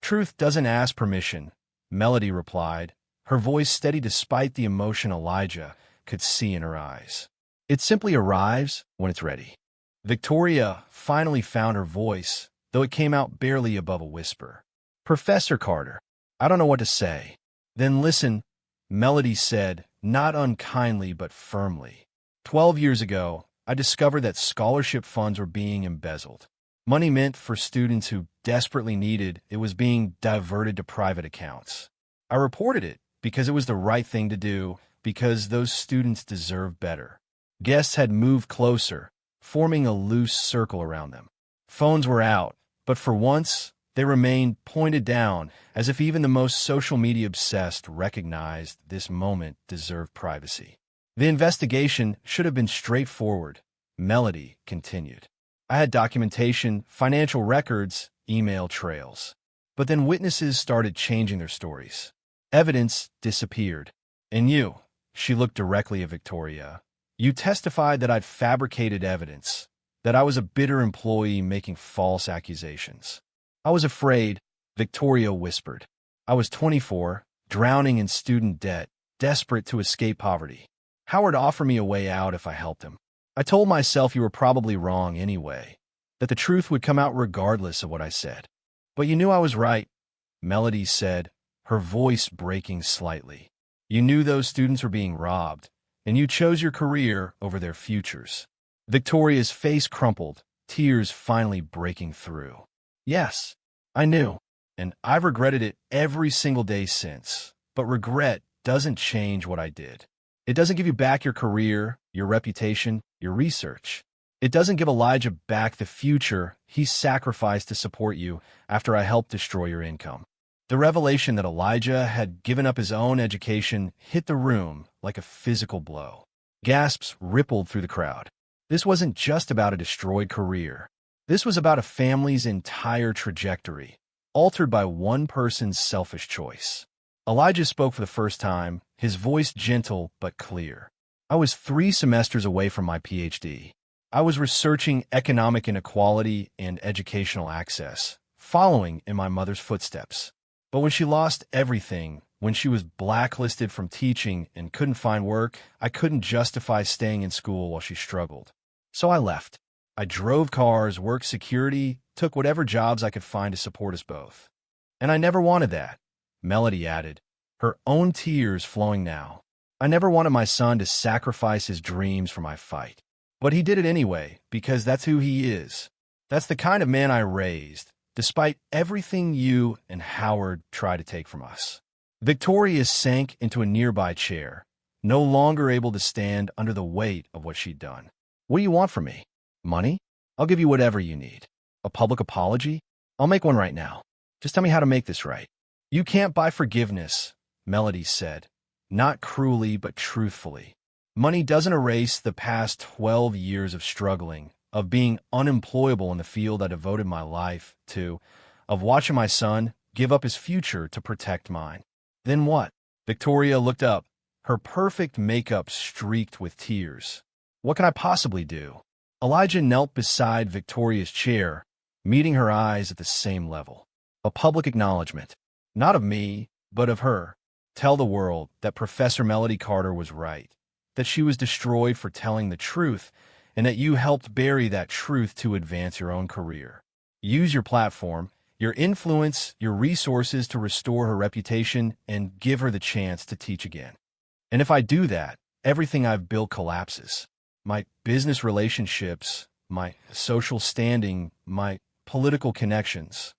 Speaker 1: "Truth doesn't ask permission," Melody replied, her voice steady despite the emotion Elijah could see in her eyes. "It simply arrives when it's ready." Victoria finally found her voice, though it came out barely above a whisper. "Professor Carter, I don't know what to say." "Then listen," Melody said, not unkindly but firmly. 12 years ago, I discovered that scholarship funds were being embezzled. Money meant for students who desperately needed it was being diverted to private accounts. I reported it because it was the right thing to do, because those students deserve better. Guests had moved closer, forming a loose circle around them. Phones were out, but for once, they remained pointed down, as if even the most social media obsessed recognized this moment deserved privacy. "The investigation should have been straightforward," Melody continued. "I had documentation, financial records, email trails. But then witnesses started changing their stories. Evidence disappeared. And you," she looked directly at Victoria, "you testified that I'd fabricated evidence, that I was a bitter employee making false accusations." "I was afraid," Victoria whispered. "I was 24, drowning in student debt, desperate to escape poverty. Howard offered me a way out if I helped him. I told myself you were probably wrong anyway, that the truth would come out regardless of what I said. But you knew I was right, Melody said, her voice breaking slightly. You knew those students were being robbed, and you chose your career over their futures. Victoria's face crumpled, tears finally breaking through. Yes, I knew, and I've regretted it every single day since. But regret doesn't change what I did. It doesn't give you back your career, your reputation, your research. It doesn't give Elijah back the future he sacrificed to support you after I helped destroy your income. The revelation that Elijah had given up his own education hit the room like a physical blow. Gasps rippled through the crowd. This wasn't just about a destroyed career. This was about a family's entire trajectory, altered by one person's selfish choice. Elijah spoke for the first time, his voice gentle but clear. I was 3 semesters away from my PhD. I was researching economic inequality and educational access, following in my mother's footsteps. But when she lost everything, when she was blacklisted from teaching and couldn't find work, I couldn't justify staying in school while she struggled. So I left. I drove cars, worked security, took whatever jobs I could find to support us both. And I never wanted that, Melody added, her own tears flowing now. I never wanted my son to sacrifice his dreams for my fight. But he did it anyway, because that's who he is. That's the kind of man I raised, despite everything you and Howard tried to take from us. Victoria sank into a nearby chair, no longer able to stand under the weight of what she'd done. What do you want from me? Money? I'll give you whatever you need. A public apology? I'll make one right now. Just tell me how to make this right. You can't buy forgiveness, Melody said, not cruelly but truthfully. Money doesn't erase the past 12 years of struggling, of being unemployable in the field I devoted my life to, of watching my son give up his future to protect mine. Then what? Victoria looked up, her perfect makeup streaked with tears. What can I possibly do? Elijah knelt beside Victoria's chair, meeting her eyes at the same level. A public acknowledgement, not of me, but of her. Tell the world that Professor Melody Carter was right, that she was destroyed for telling the truth, and that you helped bury that truth to advance your own career. Use your platform, your influence, your resources to restore her reputation and give her the chance to teach again. And if I do that, everything I've built collapses. My business relationships, my social standing, my political connections.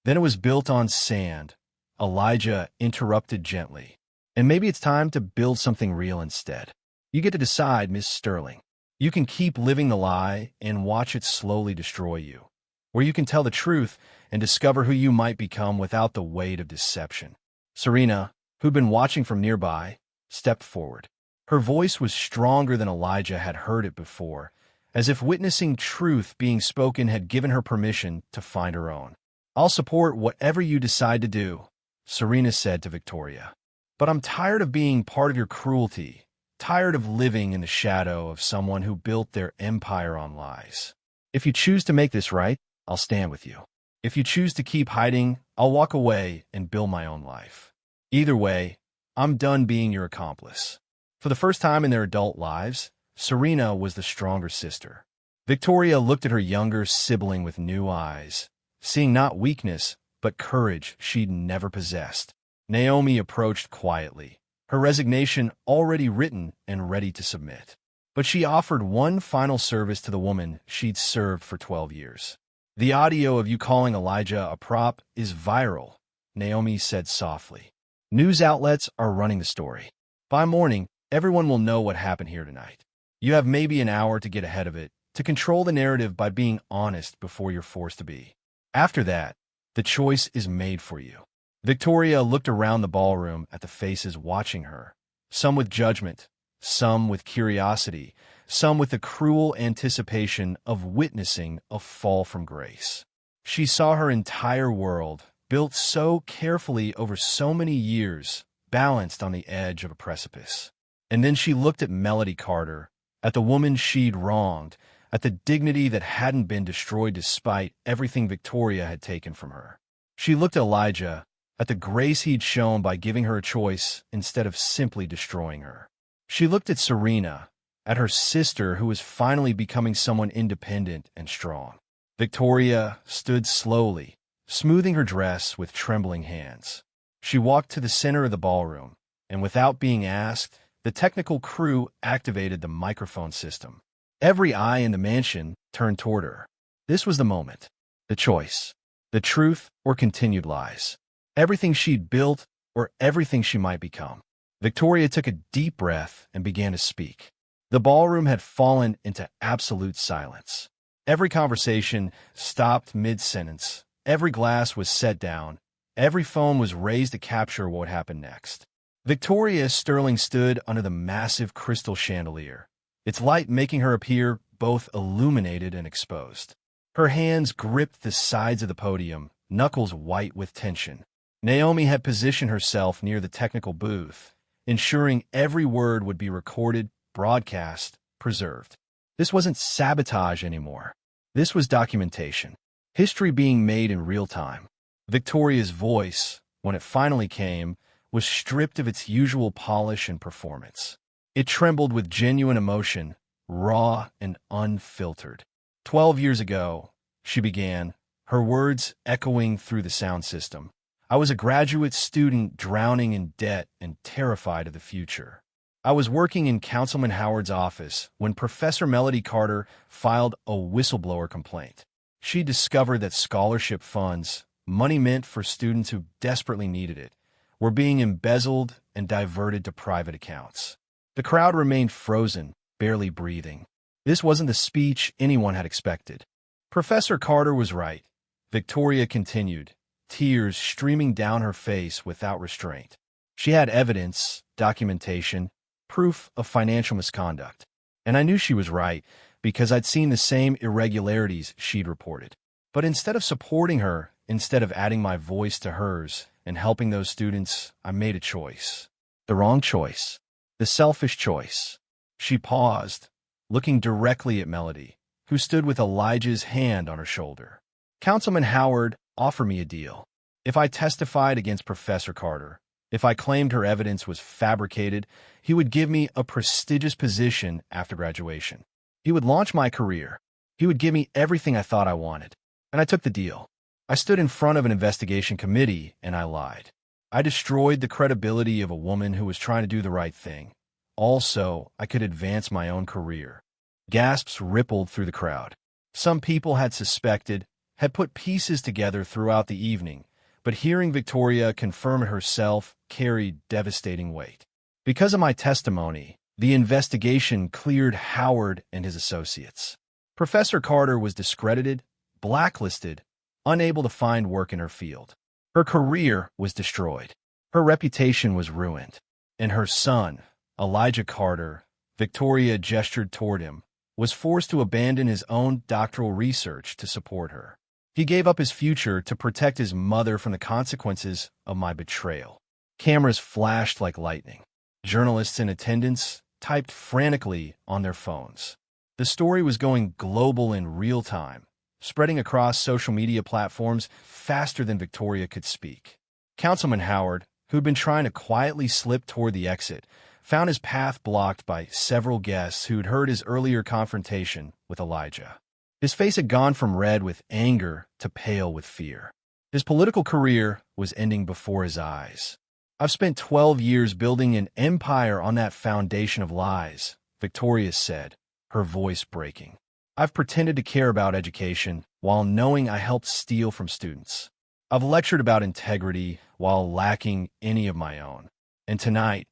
Speaker 1: Then it was built on sand, Elijah interrupted gently. And maybe it's time to build something real instead. You get to decide, Miss Sterling. You can keep living the lie and watch it slowly destroy you. Or you can tell the truth and discover who you might become without the weight of deception. Serena, who'd been watching from nearby, stepped forward. Her voice was stronger than Elijah had heard it before, as if witnessing truth being spoken had given her permission to find her own. I'll support whatever you decide to do, Serena said to Victoria. But I'm tired of being part of your cruelty, tired of living in the shadow of someone who built their empire on lies. If you choose to make this right, I'll stand with you. If you choose to keep hiding, I'll walk away and build my own life. Either way, I'm done being your accomplice. For the first time in their adult lives, Serena was the stronger sister. Victoria looked at her younger sibling with new eyes, seeing not weakness, but courage she'd never possessed. Naomi approached quietly, her resignation already written and ready to submit. But she offered one final service to the woman she'd served for 12 years. The audio of you calling Elijah a prop is viral, Naomi said softly. News outlets are running the story. By morning, everyone will know what happened here tonight. You have maybe an hour to get ahead of it, to control the narrative by being honest before you're forced to be. After that, the choice is made for you. Victoria looked around the ballroom at the faces watching her, some with judgment, some with curiosity, some with the cruel anticipation of witnessing a fall from grace. She saw her entire world, built so carefully over so many years, balanced on the edge of a precipice. And then she looked at Melody Carter, at the woman she'd wronged, at the dignity that hadn't been destroyed despite everything Victoria had taken from her. She looked at Elijah, at the grace he'd shown by giving her a choice instead of simply destroying her. She looked at Serena, at her sister who was finally becoming someone independent and strong. Victoria stood slowly, smoothing her dress with trembling hands. She walked to the center of the ballroom, and without being asked, the technical crew activated the microphone system. Every eye in the mansion turned toward her. This was the moment. The choice. The truth or continued lies. Everything she'd built or everything she might become. Victoria took a deep breath and began to speak. The ballroom had fallen into absolute silence. Every conversation stopped mid-sentence. Every glass was set down. Every phone was raised to capture what happened next. Victoria Sterling stood under the massive crystal chandelier, its light making her appear both illuminated and exposed. Her hands gripped the sides of the podium, knuckles white with tension. Naomi had positioned herself near the technical booth, ensuring every word would be recorded, broadcast, preserved. This wasn't sabotage anymore. This was documentation. History being made in real time. Victoria's voice, when it finally came, was stripped of its usual polish and performance. It trembled with genuine emotion, raw and unfiltered. 12 years ago, she began, her words echoing through the sound system. I was a graduate student drowning in debt and terrified of the future. I was working in Councilman Howard's office when Professor Melody Carter filed a whistleblower complaint. She discovered that scholarship funds, money meant for students who desperately needed it, were being embezzled and diverted to private accounts. The crowd remained frozen, barely breathing. This wasn't the speech anyone had expected. Professor Carter was right, Victoria continued, tears streaming down her face without restraint. She had evidence, documentation, proof of financial misconduct. And I knew she was right because I'd seen the same irregularities she'd reported. But instead of supporting her, instead of adding my voice to hers and helping those students, I made a choice. The wrong choice. The selfish choice. She paused, looking directly at Melody, who stood with Elijah's hand on her shoulder. Councilman Howard offered me a deal. If I testified against Professor Carter, if I claimed her evidence was fabricated, he would give me a prestigious position after graduation. He would launch my career. He would give me everything I thought I wanted. And I took the deal. I stood in front of an investigation committee and I lied. I destroyed the credibility of a woman who was trying to do the right thing. Also, I could advance my own career. Gasps rippled through the crowd. Some people had suspected, had put pieces together throughout the evening, but hearing Victoria confirm it herself carried devastating weight. Because of my testimony, the investigation cleared Howard and his associates. Professor Carter was discredited, blacklisted, unable to find work in her field. Her career was destroyed. Her reputation was ruined. And her son, Elijah Carter, Victoria gestured toward him, was forced to abandon his own doctoral research to support her. He gave up his future to protect his mother from the consequences of my betrayal. Cameras flashed like lightning. Journalists in attendance typed frantically on their phones. The story was going global in real time, spreading across social media platforms faster than Victoria could speak. Councilman Howard, who'd been trying to quietly slip toward the exit, found his path blocked by several guests who'd heard his earlier confrontation with Elijah. His face had gone from red with anger to pale with fear. His political career was ending before his eyes. I've spent 12 years building an empire on that foundation of lies, Victoria said, her voice breaking. I've pretended to care about education while knowing I helped steal from students. I've lectured about integrity while lacking any of my own. And tonight,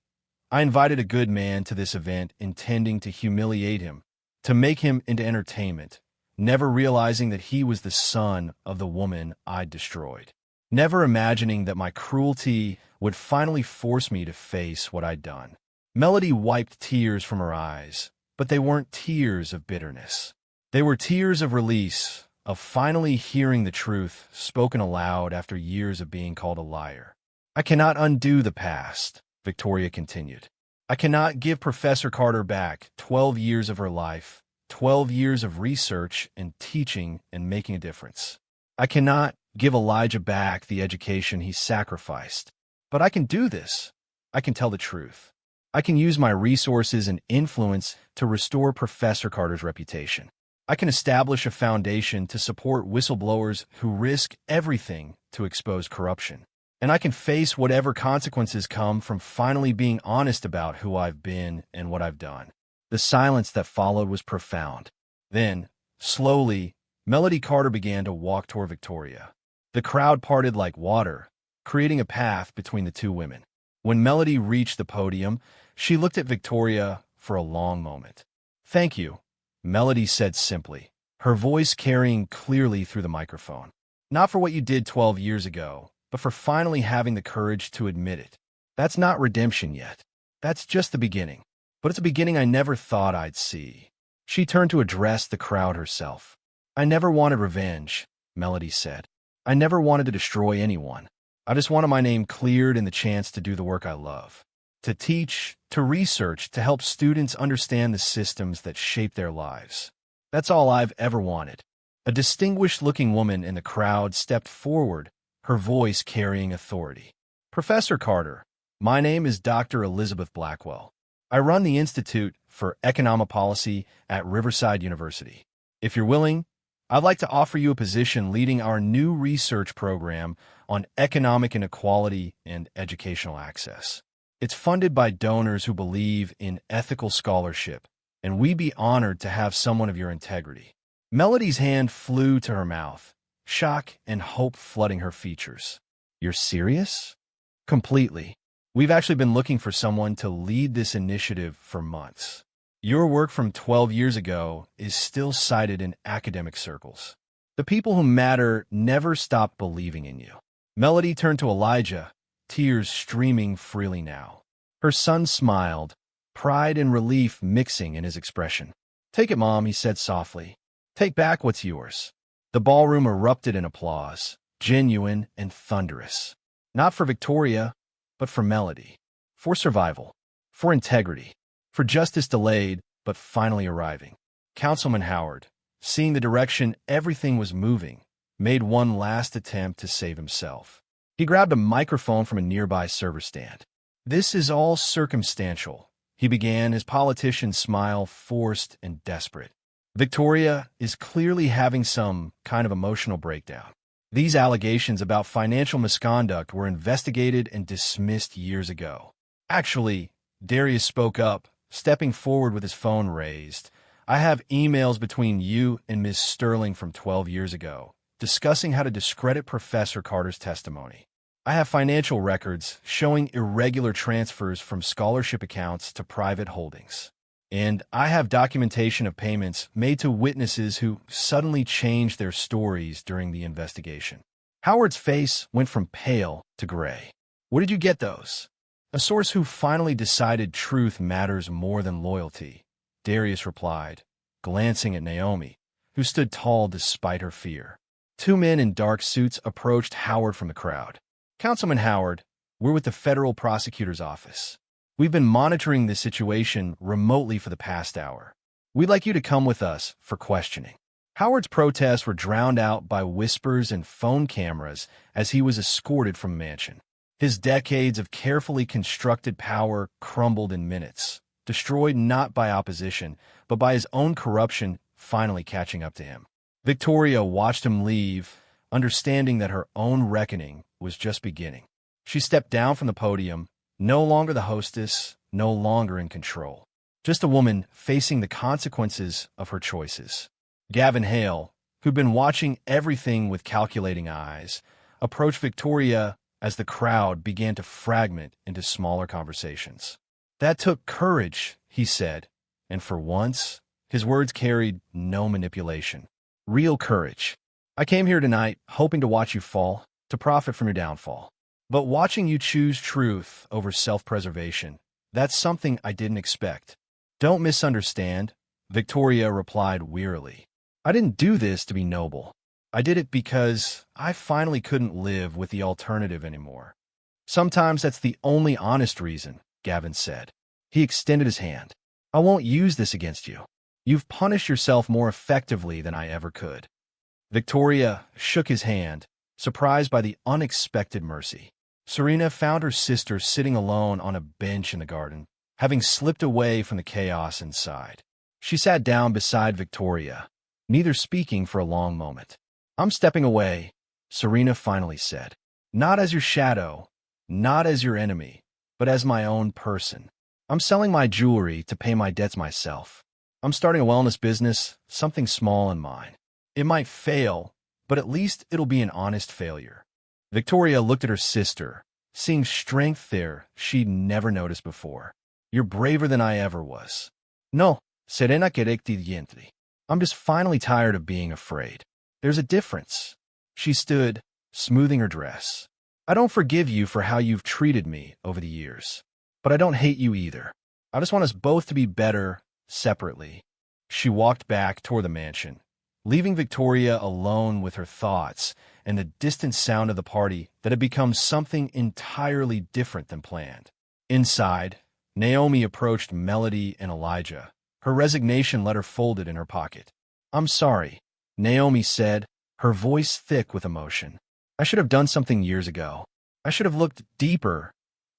Speaker 1: I invited a good man to this event intending to humiliate him, to make him into entertainment, never realizing that he was the son of the woman I'd destroyed, never imagining that my cruelty would finally force me to face what I'd done. Melody wiped tears from her eyes, but they weren't tears of bitterness. They were tears of release, of finally hearing the truth spoken aloud after years of being called a liar. I cannot undo the past, Victoria continued. I cannot give Professor Carter back 12 years of her life, 12 years of research and teaching and making a difference. I cannot give Elijah back the education he sacrificed. But I can do this. I can tell the truth. I can use my resources and influence to restore Professor Carter's reputation. I can establish a foundation to support whistleblowers who risk everything to expose corruption. And I can face whatever consequences come from finally being honest about who I've been and what I've done. The silence that followed was profound. Then, slowly, Melody Carter began to walk toward Victoria. The crowd parted like water, creating a path between the two women. When Melody reached the podium, she looked at Victoria for a long moment. "Thank you," Melody said simply, her voice carrying clearly through the microphone. "Not for what you did 12 years ago, but for finally having the courage to admit it. That's not redemption yet. That's just the beginning. But it's a beginning I never thought I'd see." She turned to address the crowd herself. "I never wanted revenge," Melody said. "I never wanted to destroy anyone. I just wanted my name cleared and the chance to do the work I love. To teach, to research, to help students understand the systems that shape their lives. That's all I've ever wanted." A distinguished-looking woman in the crowd stepped forward, her voice carrying authority. "Professor Carter, my name is Dr. Elizabeth Blackwell. I run the Institute for Economic Policy at Riverside University. If you're willing, I'd like to offer you a position leading our new research program on economic inequality and educational access. It's funded by donors who believe in ethical scholarship, and we'd be honored to have someone of your integrity." Melody's hand flew to her mouth, shock and hope flooding her features. "You're serious?" "Completely. We've actually been looking for someone to lead this initiative for months. Your work from 12 years ago is still cited in academic circles. The people who matter never stop believing in you." Melody turned to Elijah, tears streaming freely now. Her son smiled, pride and relief mixing in his expression. "Take it, Mom," he said softly. "Take back what's yours." The ballroom erupted in applause, genuine and thunderous. Not for Victoria, but for Melody. For survival. For integrity. For justice delayed, but finally arriving. Councilman Howard, seeing the direction everything was moving, made one last attempt to save himself. He grabbed a microphone from a nearby server stand. "This is all circumstantial," he began, his politician's smile forced and desperate. "Victoria is clearly having some kind of emotional breakdown. These allegations about financial misconduct were investigated and dismissed years ago." "Actually," Darius spoke up, stepping forward with his phone raised, "I have emails between you and Ms. Sterling from 12 years ago, discussing how to discredit Professor Carter's testimony. I have financial records showing irregular transfers from scholarship accounts to private holdings. And I have documentation of payments made to witnesses who suddenly changed their stories during the investigation." Howard's face went from pale to gray. "Where did you get those?" "A source who finally decided truth matters more than loyalty," Darius replied, glancing at Naomi, who stood tall despite her fear. Two men in dark suits approached Howard from the crowd. "Councilman Howard, we're with the federal prosecutor's office. We've been monitoring this situation remotely for the past hour. We'd like you to come with us for questioning." Howard's protests were drowned out by whispers and phone cameras as he was escorted from the mansion. His decades of carefully constructed power crumbled in minutes, destroyed not by opposition, but by his own corruption finally catching up to him. Victoria watched him leave, understanding that her own reckoning was just beginning. She stepped down from the podium, no longer the hostess, no longer in control. Just a woman facing the consequences of her choices. Gavin Hale, who'd been watching everything with calculating eyes, approached Victoria as the crowd began to fragment into smaller conversations. "That took courage," he said, and for once, his words carried no manipulation. "Real courage. I came here tonight hoping to watch you fall, to profit from your downfall. But watching you choose truth over self-preservation, that's something I didn't expect." "Don't misunderstand," Victoria replied wearily. "I didn't do this to be noble. I did it because I finally couldn't live with the alternative anymore." "Sometimes that's the only honest reason," Gavin said. He extended his hand. "I won't use this against you. You've punished yourself more effectively than I ever could." Victoria shook his hand, surprised by the unexpected mercy. Serena found her sister sitting alone on a bench in the garden, having slipped away from the chaos inside. She sat down beside Victoria, neither speaking for a long moment. "I'm stepping away," Serena finally said. "Not as your shadow, not as your enemy, but as my own person. I'm selling my jewelry to pay my debts myself. I'm starting a wellness business, something small and mine. It might fail, but at least it'll be an honest failure." Victoria looked at her sister, seeing strength there she'd never noticed before. "You're braver than I ever was." "No, Serena querecti dientri. I'm just finally tired of being afraid. There's a difference." She stood, smoothing her dress. "I don't forgive you for how you've treated me over the years. But I don't hate you either. I just want us both to be better, separately." She walked back toward the mansion, leaving Victoria alone with her thoughts and the distant sound of the party that had become something entirely different than planned. Inside, Naomi approached Melody and Elijah, her resignation letter folded in her pocket. "I'm sorry," Naomi said, her voice thick with emotion. "I should have done something years ago. I should have looked deeper,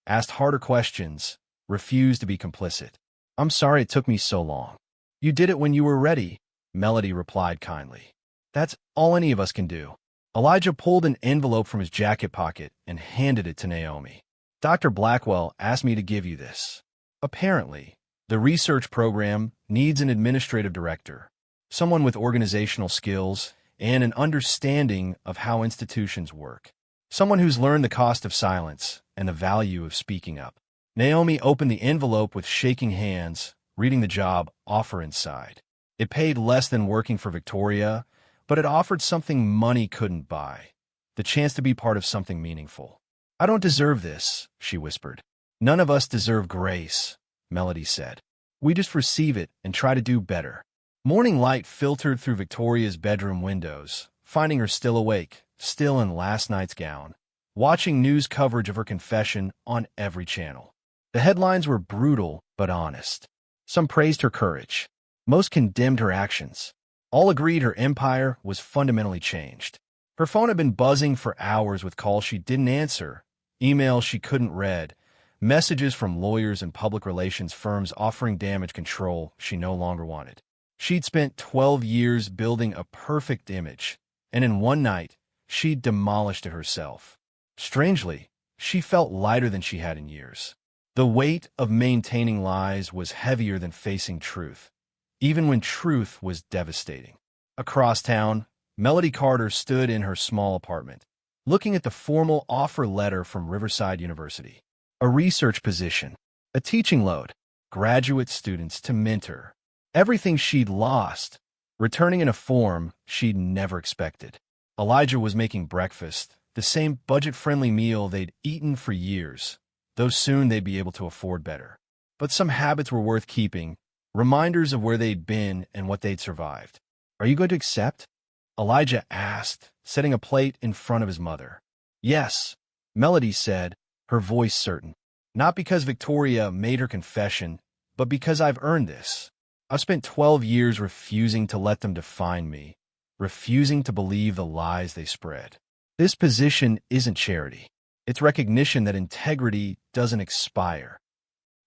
Speaker 1: asked harder questions, refused to be complicit. I'm sorry it took me so long." "You did it when you were ready," Melody replied kindly. "That's all any of us can do." Elijah pulled an envelope from his jacket pocket and handed it to Naomi. "Dr. Blackwell asked me to give you this. Apparently, the research program needs an administrative director, someone with organizational skills and an understanding of how institutions work, someone who's learned the cost of silence and the value of speaking up." Naomi opened the envelope with shaking hands, reading the job offer inside. It paid less than working for Victoria, but it offered something money couldn't buy, the chance to be part of something meaningful. "I don't deserve this," she whispered. "None of us deserve grace," Melody said. "We just receive it and try to do better." Morning light filtered through Victoria's bedroom windows, finding her still awake, still in last night's gown, watching news coverage of her confession on every channel. The headlines were brutal but honest. Some praised her courage. Most condemned her actions. All agreed her empire was fundamentally changed. Her phone had been buzzing for hours with calls she didn't answer, emails she couldn't read, messages from lawyers and public relations firms offering damage control she no longer wanted. She'd spent 12 years building a perfect image, and in one night, she'd demolished it herself. Strangely, she felt lighter than she had in years. The weight of maintaining lies was heavier than facing truth, even when truth was devastating. Across town, Melody Carter stood in her small apartment, looking at the formal offer letter from Riverside University. A research position, a teaching load, graduate students to mentor. Everything she'd lost, returning in a form she'd never expected. Elijah was making breakfast, the same budget-friendly meal they'd eaten for years, though soon they'd be able to afford better. But some habits were worth keeping, reminders of where they'd been and what they'd survived. "Are you going to accept?" Elijah asked, setting a plate in front of his mother. "Yes," Melody said, her voice certain. "Not because Victoria made her confession, but because I've earned this. I've spent 12 years refusing to let them define me, refusing to believe the lies they spread. This position isn't charity. It's recognition that integrity doesn't expire.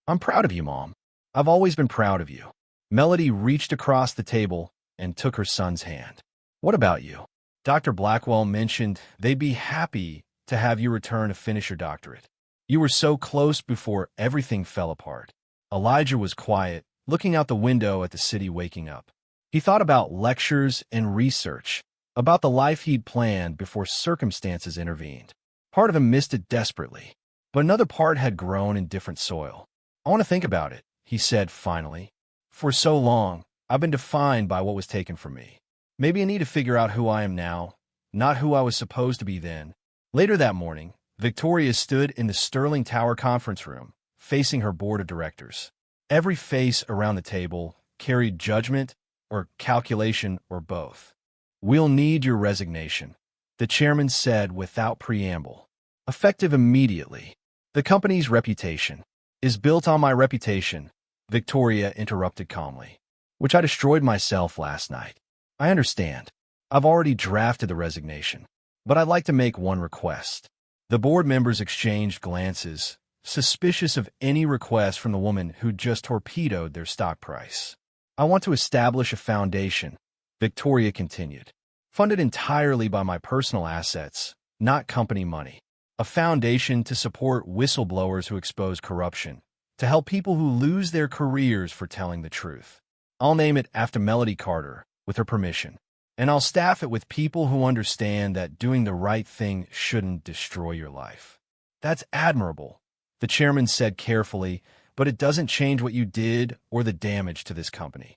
Speaker 1: I'm proud of you, Mom. I've always been proud of you." Melody reached across the table and took her son's hand. "What about you? Dr. Blackwell mentioned they'd be happy to have you return to finish your doctorate. You were so close before everything fell apart." Elijah was quiet, looking out the window at the city waking up. He thought about lectures and research, about the life he'd planned before circumstances intervened. Part of him missed it desperately, but another part had grown in different soil. "I want to think about it," he said finally. "For so long, I've been defined by what was taken from me. Maybe I need to figure out who I am now, not who I was supposed to be then." Later that morning, Victoria stood in the Sterling Tower conference room, facing her board of directors. Every face around the table carried judgment or calculation or both. "We'll need your resignation," the chairman said without preamble. "Effective immediately. The company's reputation is built on my reputation," Victoria interrupted calmly, "which I destroyed myself last night. I understand. I've already drafted the resignation, but I'd like to make one request." The board members exchanged glances, suspicious of any request from the woman who'd just torpedoed their stock price. "I want to establish a foundation," Victoria continued. Funded entirely by my personal assets, not company money. A foundation to support whistleblowers who expose corruption, to help people who lose their careers for telling the truth. I'll name it after Melody Carter, with her permission. And I'll staff it with people who understand that doing the right thing shouldn't destroy your life. That's admirable, the chairman said carefully, but it doesn't change what you did or the damage to this company.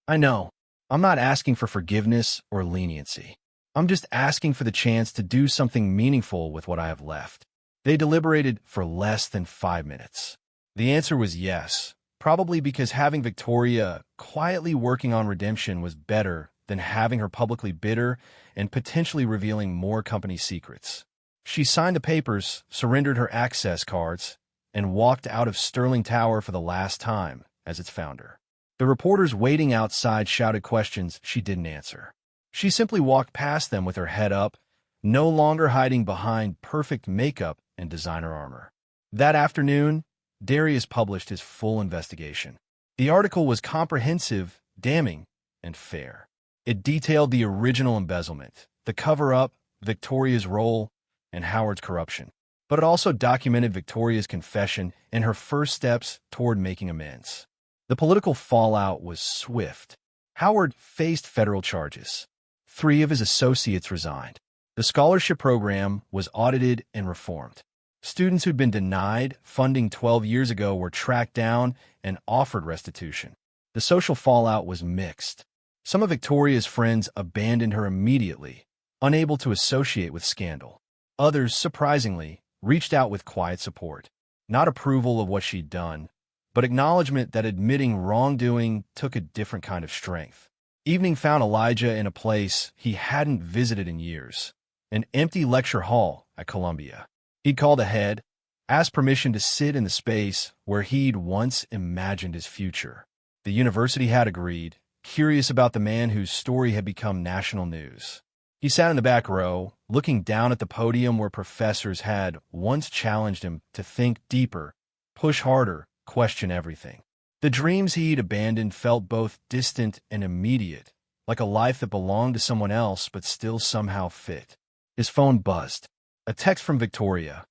Speaker 1: I know. I'm not asking for forgiveness or leniency. I'm just asking for the chance to do something meaningful with what I have left. They deliberated for less than 5 minutes. The answer was yes, probably because having Victoria quietly working on redemption was better than having her publicly bitter and potentially revealing more company secrets. She signed the papers, surrendered her access cards, and walked out of Sterling Tower for the last time as its founder. The reporters waiting outside shouted questions she didn't answer. She simply walked past them with her head up, no longer hiding behind perfect makeup and designer armor. That afternoon, Darius published his full investigation. The article was comprehensive, damning, and fair. It detailed the original embezzlement, the cover-up, Victoria's role, and Howard's corruption. But it also documented Victoria's confession and her first steps toward making amends. The political fallout was swift. Howard faced federal charges. 3 of his associates resigned. The scholarship program was audited and reformed. Students who'd been denied funding 12 years ago were tracked down and offered restitution. The social fallout was mixed. Some of Victoria's friends abandoned her immediately, unable to associate with scandal. Others, surprisingly, reached out with quiet support. Not approval of what she'd done, but acknowledgement that admitting wrongdoing took a different kind of strength. Evening found Elijah in a place he hadn't visited in years, an empty lecture hall at Columbia. He'd called ahead, asked permission to sit in the space where he'd once imagined his future. The university had agreed, curious about the man whose story had become national news. He sat in the back row, looking down at the podium where professors had once challenged him to think deeper, push harder, question everything. The dreams he'd abandoned felt both distant and immediate, like a life that belonged to someone else but still somehow fit. His phone buzzed. A text from Victoria.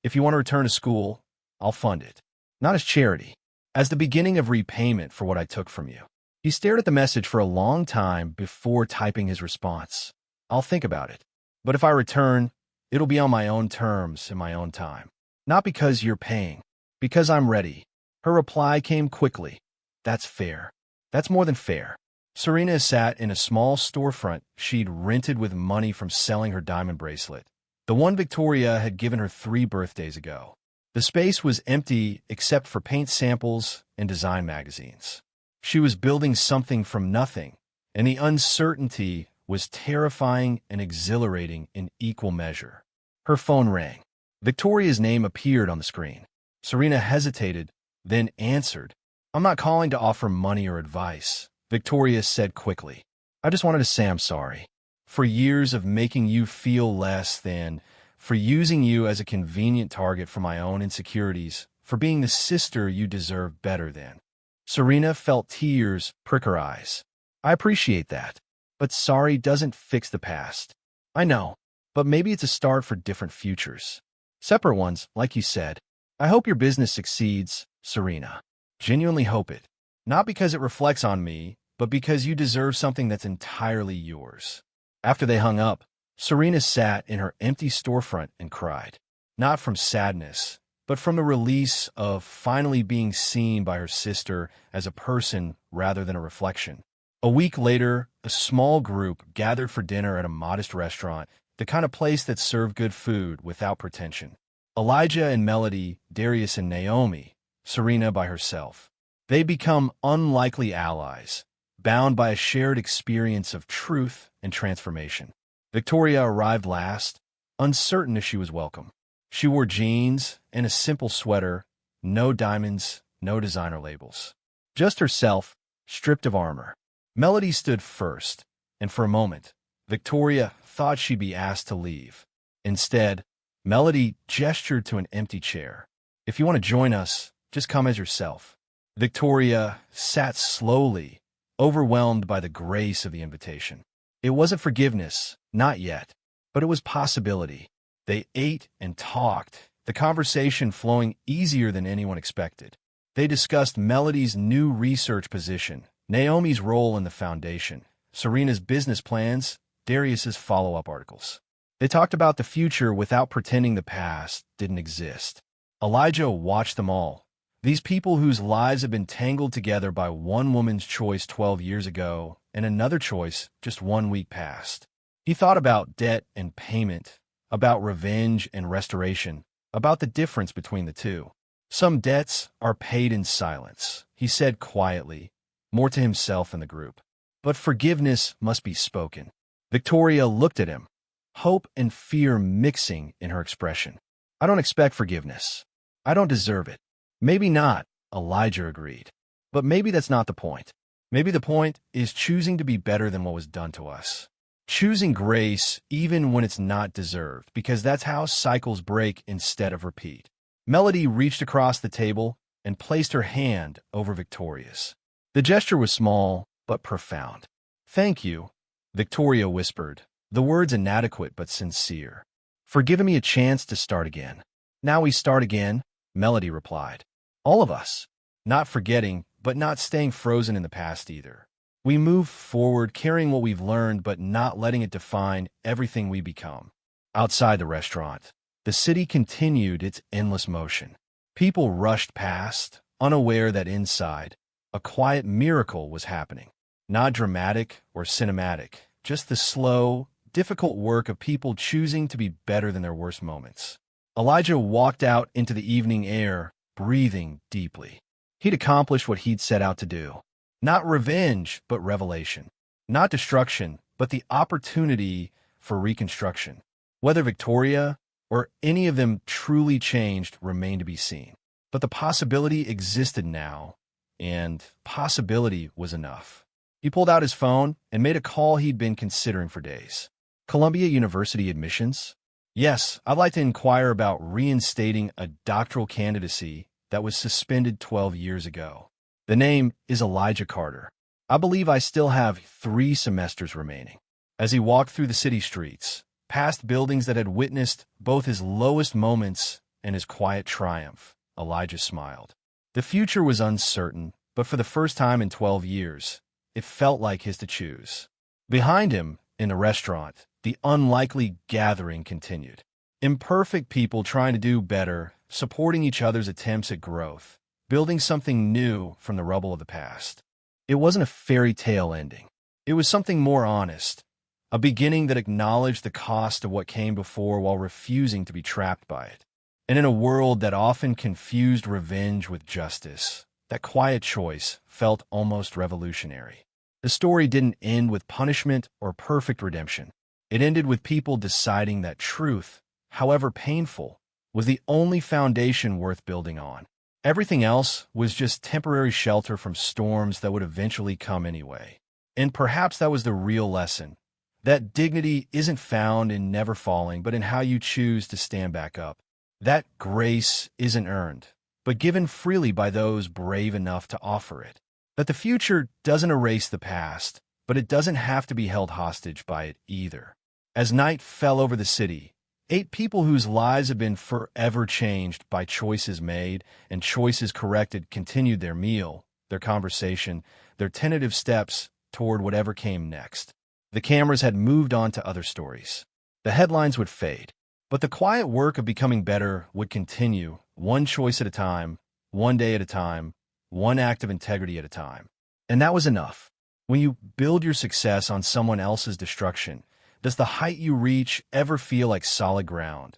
Speaker 1: If you want to return to school, I'll fund it. Not as charity, as the beginning of repayment for what I took from you. He stared at the message for a long time before typing his response. I'll think about it. But if I return, it'll be on my own terms in my own time. Not because you're paying, because I'm ready. Her reply came quickly. That's fair. That's more than fair. Serena sat in a small storefront she'd rented with money from selling her diamond bracelet, the one Victoria had given her 3 birthdays ago. The space was empty except for paint samples and design magazines. She was building something from nothing, and the uncertainty was terrifying and exhilarating in equal measure. Her phone rang. Victoria's name appeared on the screen. Serena hesitated, then answered. I'm not calling to offer money or advice, Victoria said quickly. I just wanted to say I'm sorry. For years of making you feel less than, for using you as a convenient target for my own insecurities, for being the sister you deserve better than. Serena felt tears prick her eyes. I appreciate that, but sorry doesn't fix the past. I know, but maybe it's a start for different futures. Separate ones, like you said. I hope your business succeeds, Serena. Genuinely hope it. Not because it reflects on me, but because you deserve something that's entirely yours. After they hung up, Serena sat in her empty storefront and cried. Not from sadness, but from the release of finally being seen by her sister as a person rather than a reflection. A week later, a small group gathered for dinner at a modest restaurant, the kind of place that served good food without pretension. Elijah and Melody, Darius and Naomi, Serena by herself. They become unlikely allies, bound by a shared experience of truth and transformation. Victoria arrived last, uncertain if she was welcome. She wore jeans and a simple sweater, no diamonds, no designer labels. Just herself, stripped of armor. Melody stood first, and for a moment, Victoria thought she'd be asked to leave. Instead, Melody gestured to an empty chair. If you want to join us, just come as yourself. Victoria sat slowly, overwhelmed by the grace of the invitation. It wasn't forgiveness, not yet, but it was possibility. They ate and talked, the conversation flowing easier than anyone expected. They discussed Melody's new research position, Naomi's role in the foundation, Serena's business plans, Darius's follow-up articles. They talked about the future without pretending the past didn't exist. Elijah watched them all. These people whose lives had been tangled together by one woman's choice 12 years ago and another choice just 1 week past. He thought about debt and payment, about revenge and restoration, about the difference between the two. Some debts are paid in silence, he said quietly, more to himself and the group. But forgiveness must be spoken. Victoria looked at him, hope and fear mixing in her expression. I don't expect forgiveness. I don't deserve it. Maybe not, Elijah agreed. But maybe that's not the point. Maybe the point is choosing to be better than what was done to us. Choosing grace even when it's not deserved, because that's how cycles break instead of repeat. Melody reached across the table and placed her hand over Victoria's. The gesture was small, but profound. Thank you, Victoria whispered, the words inadequate but sincere. For giving me a chance to start again. Now we start again, Melody replied. All of us. Not forgetting, but not staying frozen in the past either. We move forward carrying what we've learned but not letting it define everything we become. Outside the restaurant, the city continued its endless motion. People rushed past, unaware that inside, a quiet miracle was happening. Not dramatic or cinematic, just the slow, difficult work of people choosing to be better than their worst moments. Elijah walked out into the evening air, breathing deeply. He'd accomplished what he'd set out to do. Not revenge, but revelation. Not destruction, but the opportunity for reconstruction. Whether Victoria or any of them truly changed remained to be seen. But the possibility existed now, and possibility was enough. He pulled out his phone and made a call he'd been considering for days. Columbia University admissions? Yes, I'd like to inquire about reinstating a doctoral candidacy that was suspended 12 years ago. The name is Elijah Carter. I believe I still have 3 semesters remaining. As he walked through the city streets, past buildings that had witnessed both his lowest moments and his quiet triumph, Elijah smiled. The future was uncertain, but for the first time in 12 years, it felt like his to choose. Behind him, in the restaurant, the unlikely gathering continued. Imperfect people trying to do better, supporting each other's attempts at growth, building something new from the rubble of the past. It wasn't a fairy tale ending. It was something more honest, a beginning that acknowledged the cost of what came before while refusing to be trapped by it. And in a world that often confused revenge with justice, that quiet choice felt almost revolutionary. The story didn't end with punishment or perfect redemption. It ended with people deciding that truth, however painful, was the only foundation worth building on. Everything else was just temporary shelter from storms that would eventually come anyway. And perhaps that was the real lesson. That dignity isn't found in never falling, but in how you choose to stand back up. That grace isn't earned, but given freely by those brave enough to offer it. That the future doesn't erase the past, but it doesn't have to be held hostage by it either. As night fell over the city, 8 people whose lives had been forever changed by choices made and choices corrected continued their meal, their conversation, their tentative steps toward whatever came next. The cameras had moved on to other stories. The headlines would fade, but the quiet work of becoming better would continue, one choice at a time, one day at a time, one act of integrity at a time. And that was enough. When you build your success on someone else's destruction, does the height you reach ever feel like solid ground?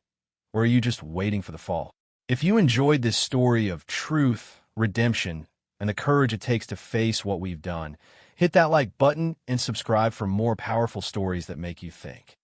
Speaker 1: Or are you just waiting for the fall? If you enjoyed this story of truth, redemption, and the courage it takes to face what we've done, hit that like button and subscribe for more powerful stories that make you think.